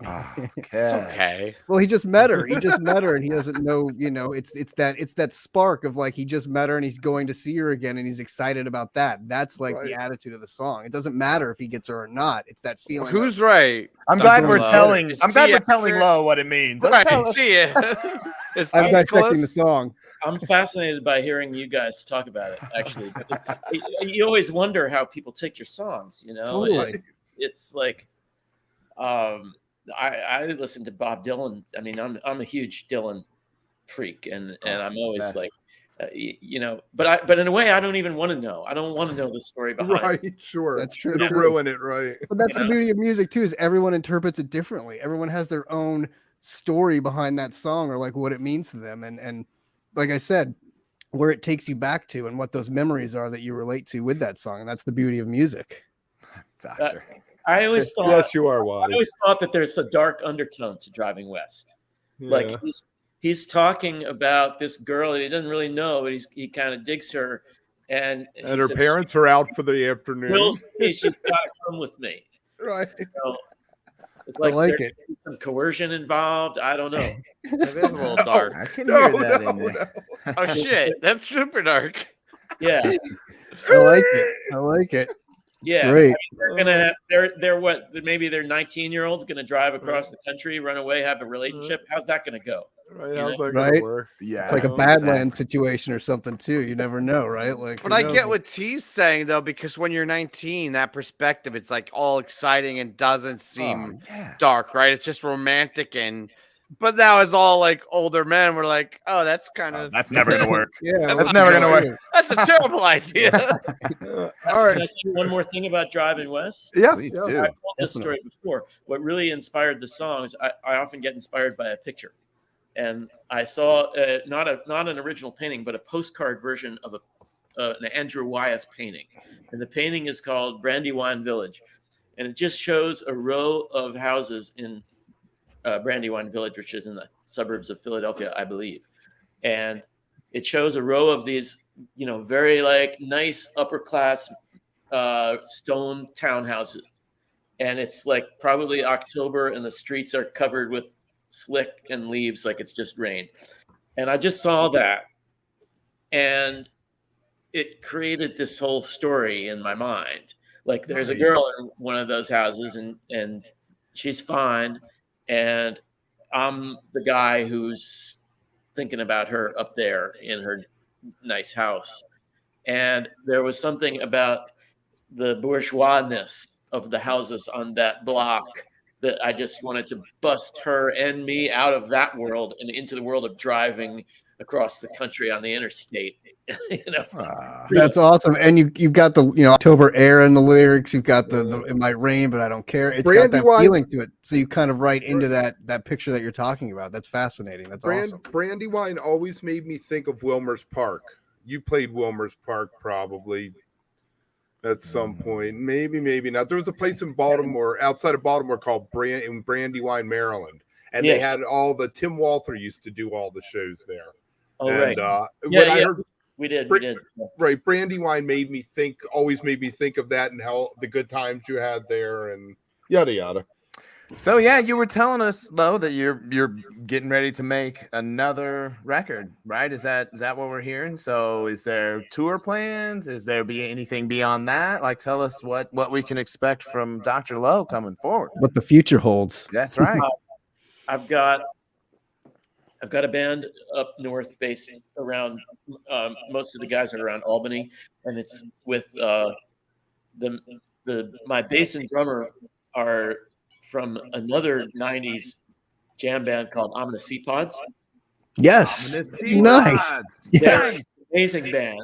Okay. It's okay. Well, he just met her. He just met her, and he doesn't know. You know, it's that spark of like he just met her and he's going to see her again, and he's excited about that. That's like the attitude of the song. It doesn't matter if he gets her or not. It's that feeling. Who's right? I'm glad Dr. we're Lowe. telling. Is I'm glad T we're telling accurate? Lowe what it means. Let's tell Right. us. See ya. Is I'm T dissecting close? the song. I'm fascinated by hearing you guys talk about it. Actually, because you always wonder how people take your songs. You know, Totally. it's like, I listen to Bob Dylan. I mean, I'm a huge Dylan freak, and I'm always like, you know, but in a way, I don't even want to know. I don't want to know the story behind it. Right, sure. That's true. It'll ruin it, right? But that's the beauty of music too, is everyone interprets it differently. Everyone has their own story behind that song, or like what it means to them, and like I said, where it takes you back to and what those memories are that you relate to with that song. And that's the beauty of music. Doctor. I always thought, Yes, you are, I Waddy. always thought that there's a dark undertone to Driving West. Like Yeah. he's talking about this girl that he doesn't really know, but he kind of digs her, and her parents are out for the afternoon. Will say she's got to come with me. Right. So it's I like, like there's it. some coercion involved. I don't know. It is a little dark. I can hear that in there. Oh shit, that's super dark. Yeah, I like it. I like it. yeah. Great. I mean, they're gonna they're what, maybe they're 19-year-olds gonna drive across the country, run away, have a relationship. How's that gonna go? Right. How's that Right? gonna work? Yeah. It's like a Badlands situation or something too. You never know, right? Like, But who I knows? get what T's saying though, because when you're 19, that perspective, it's like all exciting and doesn't seem dark, right? It's just romantic but now as all like older men, we're like, oh, that's kind of That's never gonna work. Yeah, That's never gonna work. that's a terrible idea. All Can right. I tell you one more thing about Driving West? Yes. Please yes. do. I told this story before. What really inspired the songs, I often get inspired by a picture. And I saw not an original painting, but a postcard version of an Andrew Wyeth painting. And the painting is called Brandywine Village. And it just shows a row of houses in Brandywine Village, which is in the suburbs of Philadelphia, I believe. And it shows a row of these, you know, very like nice upper class stone townhouses. And it's like probably October and the streets are covered with slick and leaves like it's just rain. And I just saw that. And it created this whole story in my mind. Like there's a girl in one of those houses and she's fine. And I'm the guy who's thinking about her up there in her nice house. And there was something about the bourgeoisness of the houses on that block that I just wanted to bust her and me out of that world and into the world of driving across the country on the interstate. You know, That's awesome. And you've got the, you know, October air in the lyrics. You've got the it might rain, but I don't care. It's got that Brandywine- feeling to it. So you kind of write into that picture that you're talking about. That's fascinating. That's awesome. Brandywine always made me think of Wilmer's Park. You played Wilmer's Park probably at some point. Maybe not. There was a place in Baltimore, outside of Baltimore, called Brandywine, Maryland. And they had all the Tim Walther used to do all the shows there. Oh, and, right. I heard we did. Right. Brandywine always made me think of that and how the good times you had there and yada yada. So yeah, you were telling us though that you're getting ready to make another record, right? Is that what we're hearing? So is there tour plans? Is there anything beyond that? Like tell us what we can expect from Dr. Lowe coming forward. What the future holds. That's right. I've got a band up north based around most of the guys are around Albany, and it's with my bass and drummer are from another 90s jam band called Ominous Sea Pods. Yes. Nice. They're Yes. an amazing band.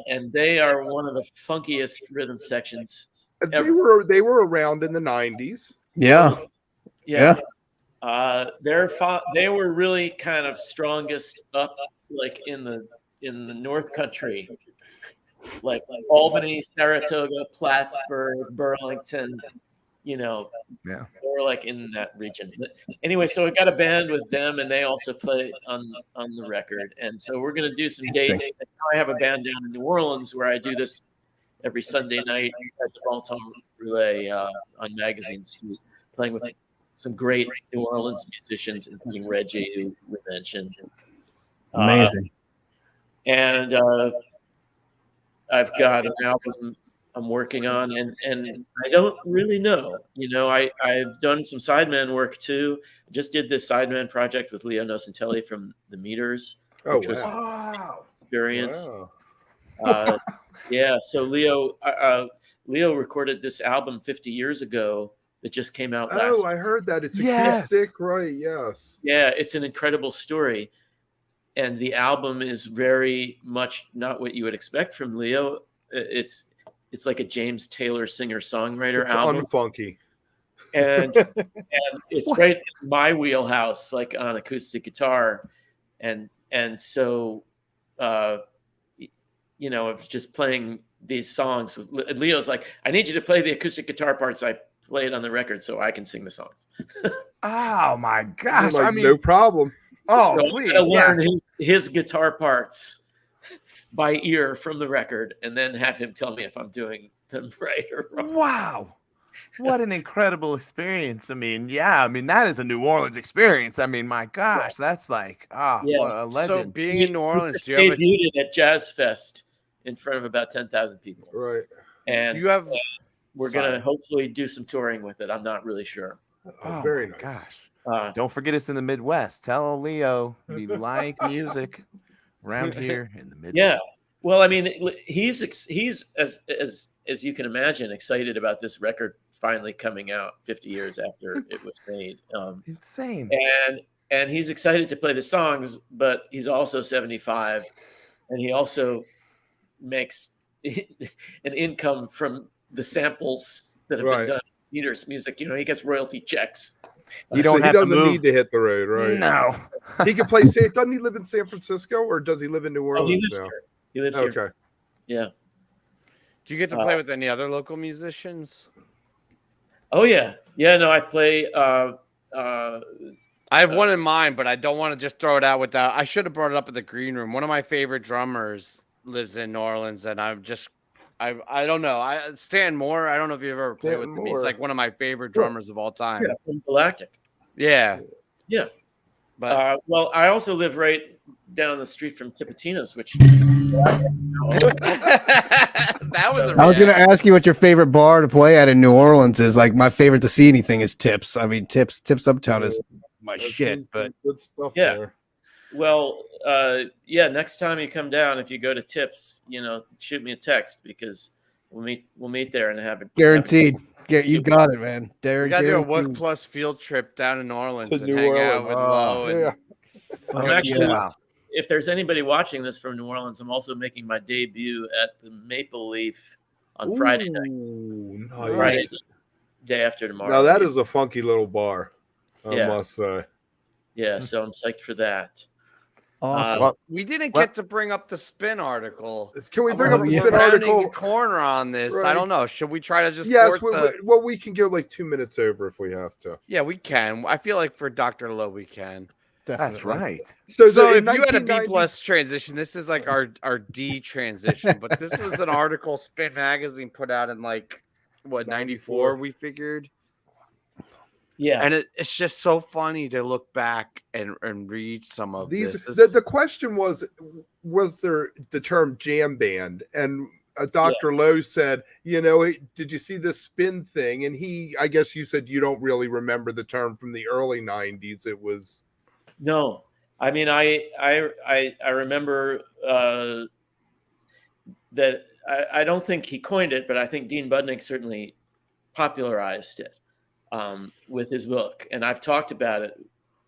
And they are one of the funkiest rhythm sections ever. They were around in the 90s. Yeah. Yeah. They were really kind of strongest up like in the North Country, like Albany, Saratoga, Plattsburgh, Burlington, you know, they were like in that region. But anyway, so I got a band with them, and they also play on the record, and so we're gonna do some dates. And now I have a band down in New Orleans where I do this every Sunday night at the Baltimore Relay on Magazine Street, playing with some great New Orleans musicians, including Reggie, who we mentioned. Amazing. And I've got an album I'm working on, and I don't really know. I've done some sideman work too. I just did this sideman project with Leo Nocentelli from the Meters, which was an experience. Wow. Yeah, so Leo recorded this album 50 years ago that just came out last. Oh, I heard that. It's Yes. acoustic, right? Yes. Yeah, it's an incredible story. And the album is very much not what you would expect from Leo. It's like a James Taylor singer-songwriter It's album. unfunky. And it's right in my wheelhouse, like on acoustic guitar. And so it's just playing these songs. Leo's like, I need you to play the acoustic guitar parts I played on the record so I can sing the songs. Oh my gosh! Like, I mean, no problem. oh So please, I'm gonna yeah. learn his guitar parts by ear from the record, and then have him tell me if I'm doing them right or wrong. Wow. What an incredible experience. I mean, that is a New Orleans experience. I mean, my gosh, that's like, what a legend. So being in New Orleans, do you have Debuted it at Jazz Fest in front of about 10,000 people. Right. And we're going to hopefully do some touring with it. I'm not really sure. Oh, very nice. Gosh. Don't forget us in the Midwest. Tell Leo we like music around here in the Midwest. Yeah. Well, I mean, he's as you can imagine, excited about this record finally coming out 50 years after it was made. Insane. And he's excited to play the songs, but he's also 75, and he also makes an income from the samples that have been done in Peter's music. He gets royalty checks. He doesn't need to hit the road, right? No. He can play. Doesn't he live in San Francisco, or does he live in New Orleans he lives now? here. He lives here. Okay. Yeah. Do you get to play with any other local musicians? Oh yeah. No, I play. I have one in mind, but I don't want to just throw it out without. I should have brought it up at the green room. One of my favorite drummers lives in New Orleans, and I don't know. Stan Moore. I don't know if you've ever played with him. He's like one of my favorite drummers of all time. Yeah, from Galactic. Yeah. Yeah. But well, I also live right down the street from Tipitina's, which that was. I was going to ask you what your favorite bar to play at in New Orleans is. Like, my favorite to see anything is Tips. I mean, Tips Uptown is my shit. But good stuff. Yeah. There. Well, next time you come down, if you go to Tips, shoot me a text, because we'll meet there and have it guaranteed. You got it, man. We got to do a wook+ field trip down in New Orleans and New hang Orleans. out with Lo. And I'm actually, if there's anybody watching this from New Orleans, I'm also making my debut at the Maple Leaf on Friday night. Nice. Friday, day after tomorrow. Now that is a funky little bar, I must say. Yeah, so I'm psyched for that. Awesome. We didn't get to bring up the Spin article. Can we bring up the We're Spin rounding article? the corner on this. Right. I don't know. Should we try to just? Yes. force We can go like 2 minutes over if we have to. Yeah, we can. I feel like for Dr. Lowe, we can. Definitely. That's right. So if in you had a B 1990 plus transition, this is like our D transition. But this was an article Spin Magazine put out in like 94. We figured. Yeah, And it's just so funny to look back and read some of these. this. The question was there the term jam band? And Dr. Lowe said, did you see this Spin thing? And I guess you said you don't really remember the term from the early 90s. It was. No, I mean, I remember that I don't think he coined it, but I think Dean Budnick certainly popularized it with his book. And I've talked about it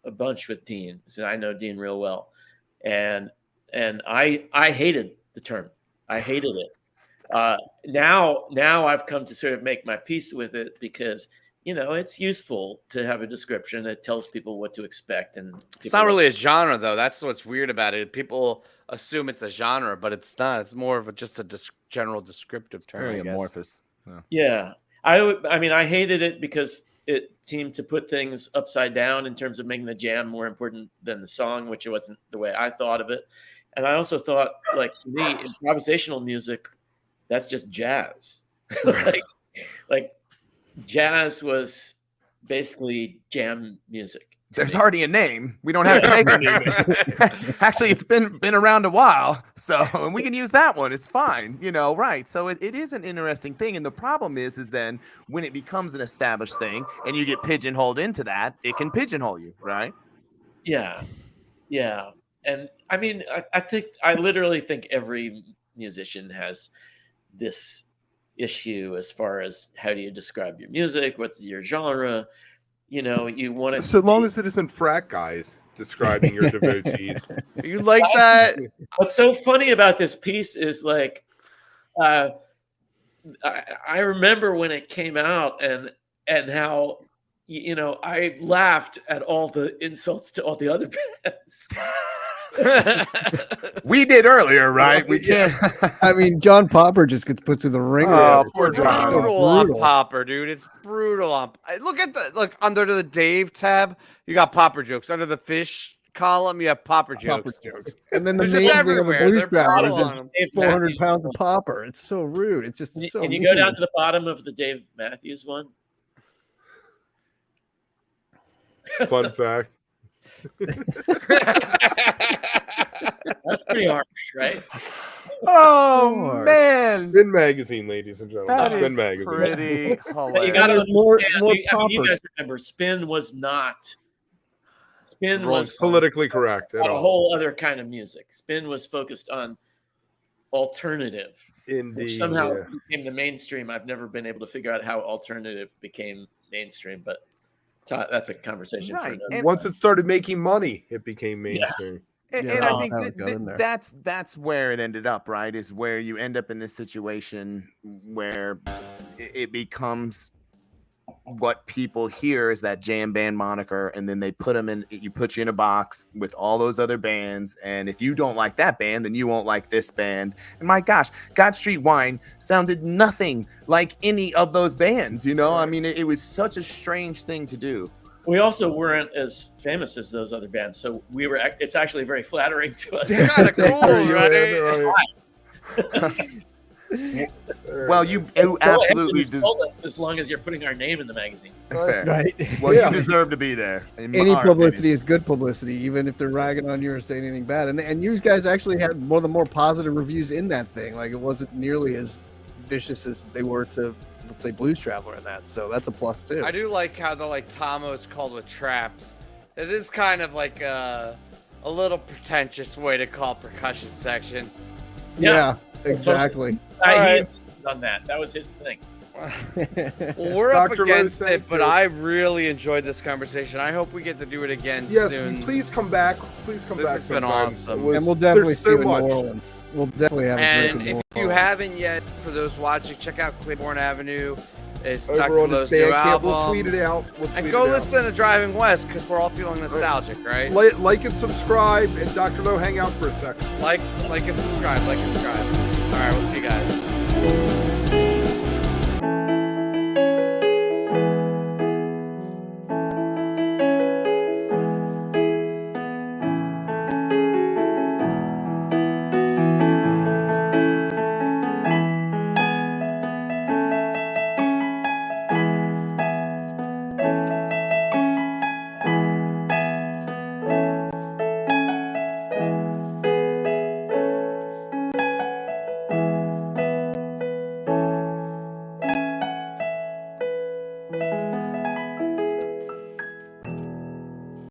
a bunch with Dean, so I know Dean real well. And I hated the term. I hated it. Now I've come to sort of make my peace with it, because it's useful to have a description. It tells people what to expect, and It's not really a genre, though. That's what's weird about it. People assume it's a genre, but it's not. It's more of just a general descriptive term. Very I guess. amorphous. Yeah. I mean, I hated it because it seemed to put things upside down in terms of making the jam more important than the song, which wasn't the way I thought of it. And I also thought, like, to me, improvisational music, that's just jazz. like jazz was basically jam music. There's already a name. We don't have to make a new name. Actually, it's been around a while, so and we can use that one. It's fine, right? So it is an interesting thing, and the problem is then when it becomes an established thing and you get pigeonholed into that, it can pigeonhole you, right? Yeah, and I mean, I literally think every musician has this issue as far as how do you describe your music, what's your genre. You want it so long as it isn't frat guys describing your devotees. You like that? What's so funny about this piece is like, I remember when it came out and how, I laughed at all the insults to all the other bands. We did earlier, right? We can't. I mean, John Popper just gets put through the ringer. Oh, poor It's John. brutal on Popper, dude. It's brutal on. Look under the Dave tab. You got Popper jokes. Under the Fish column, you have Popper jokes. And then the They're main just thing of a everywhere. blues They're traveler brutal on is 'em. Dave 400 Matthews pounds one. of Popper. It's so rude. It's just so. Can you mean. go down to the bottom of the Dave Matthews one? Fun fact. That's pretty harsh, right? Oh man, Spin Magazine, ladies and gentlemen. that Spin is Magazine. pretty But you got hilarious. to More you guys poppers. remember, Spin was Politically correct at a all. whole other kind of music. Spin was focused on alternative, Indeed. which somehow yeah. became the mainstream. I've never been able to figure out how alternative became mainstream, but that's a conversation for Right. another. And- Once it started making money, it became mainstream. And, Yeah, and I'll I think have it go in there. that's where it ended up, right? Is where you end up in this situation where it becomes what people hear is that jam band moniker, and then they put you in a box with all those other bands, and if you don't like that band, then you won't like this band. And my gosh, God Street Wine sounded nothing like any of those bands, I mean, it was such a strange thing to do. We also weren't as famous as those other bands, so it's actually very flattering to us. It's kind of cool, You right? Well, you absolutely insult us as long as you're putting our name in the magazine. fair. Right. Well, Yeah. you deserve to be there. in Any our publicity opinion. is good publicity, even if they're ragging on you or saying anything bad. And you guys actually had one of the more positive reviews in that thing. Like, it wasn't nearly as vicious as they were to, let's say, Blues Traveler in that. So that's a plus too. I do like how the Tomo is called with traps. It is kind of like a little pretentious way to call percussion section. Yeah, exactly. He Alright. insisted on that. That was his thing. Well, we're up Dr. against Rose, it, thank but you. I really enjoyed this conversation. I hope we get to do it again Yes, soon. please come back. Please come This back. has been sometime. awesome. It was- And we'll definitely there's see you so in much. New Orleans. We'll definitely have a And drink in if New you Orleans. haven't yet, for those watching, check out Claiborne Avenue. It's Over Dr. on the Lowe's new Bandcamp, we'll album. tweet it out. And go listen to Driving West because we're all feeling nostalgic, right? Like and subscribe, and Dr. Lowe, hang out for a second. Like and subscribe.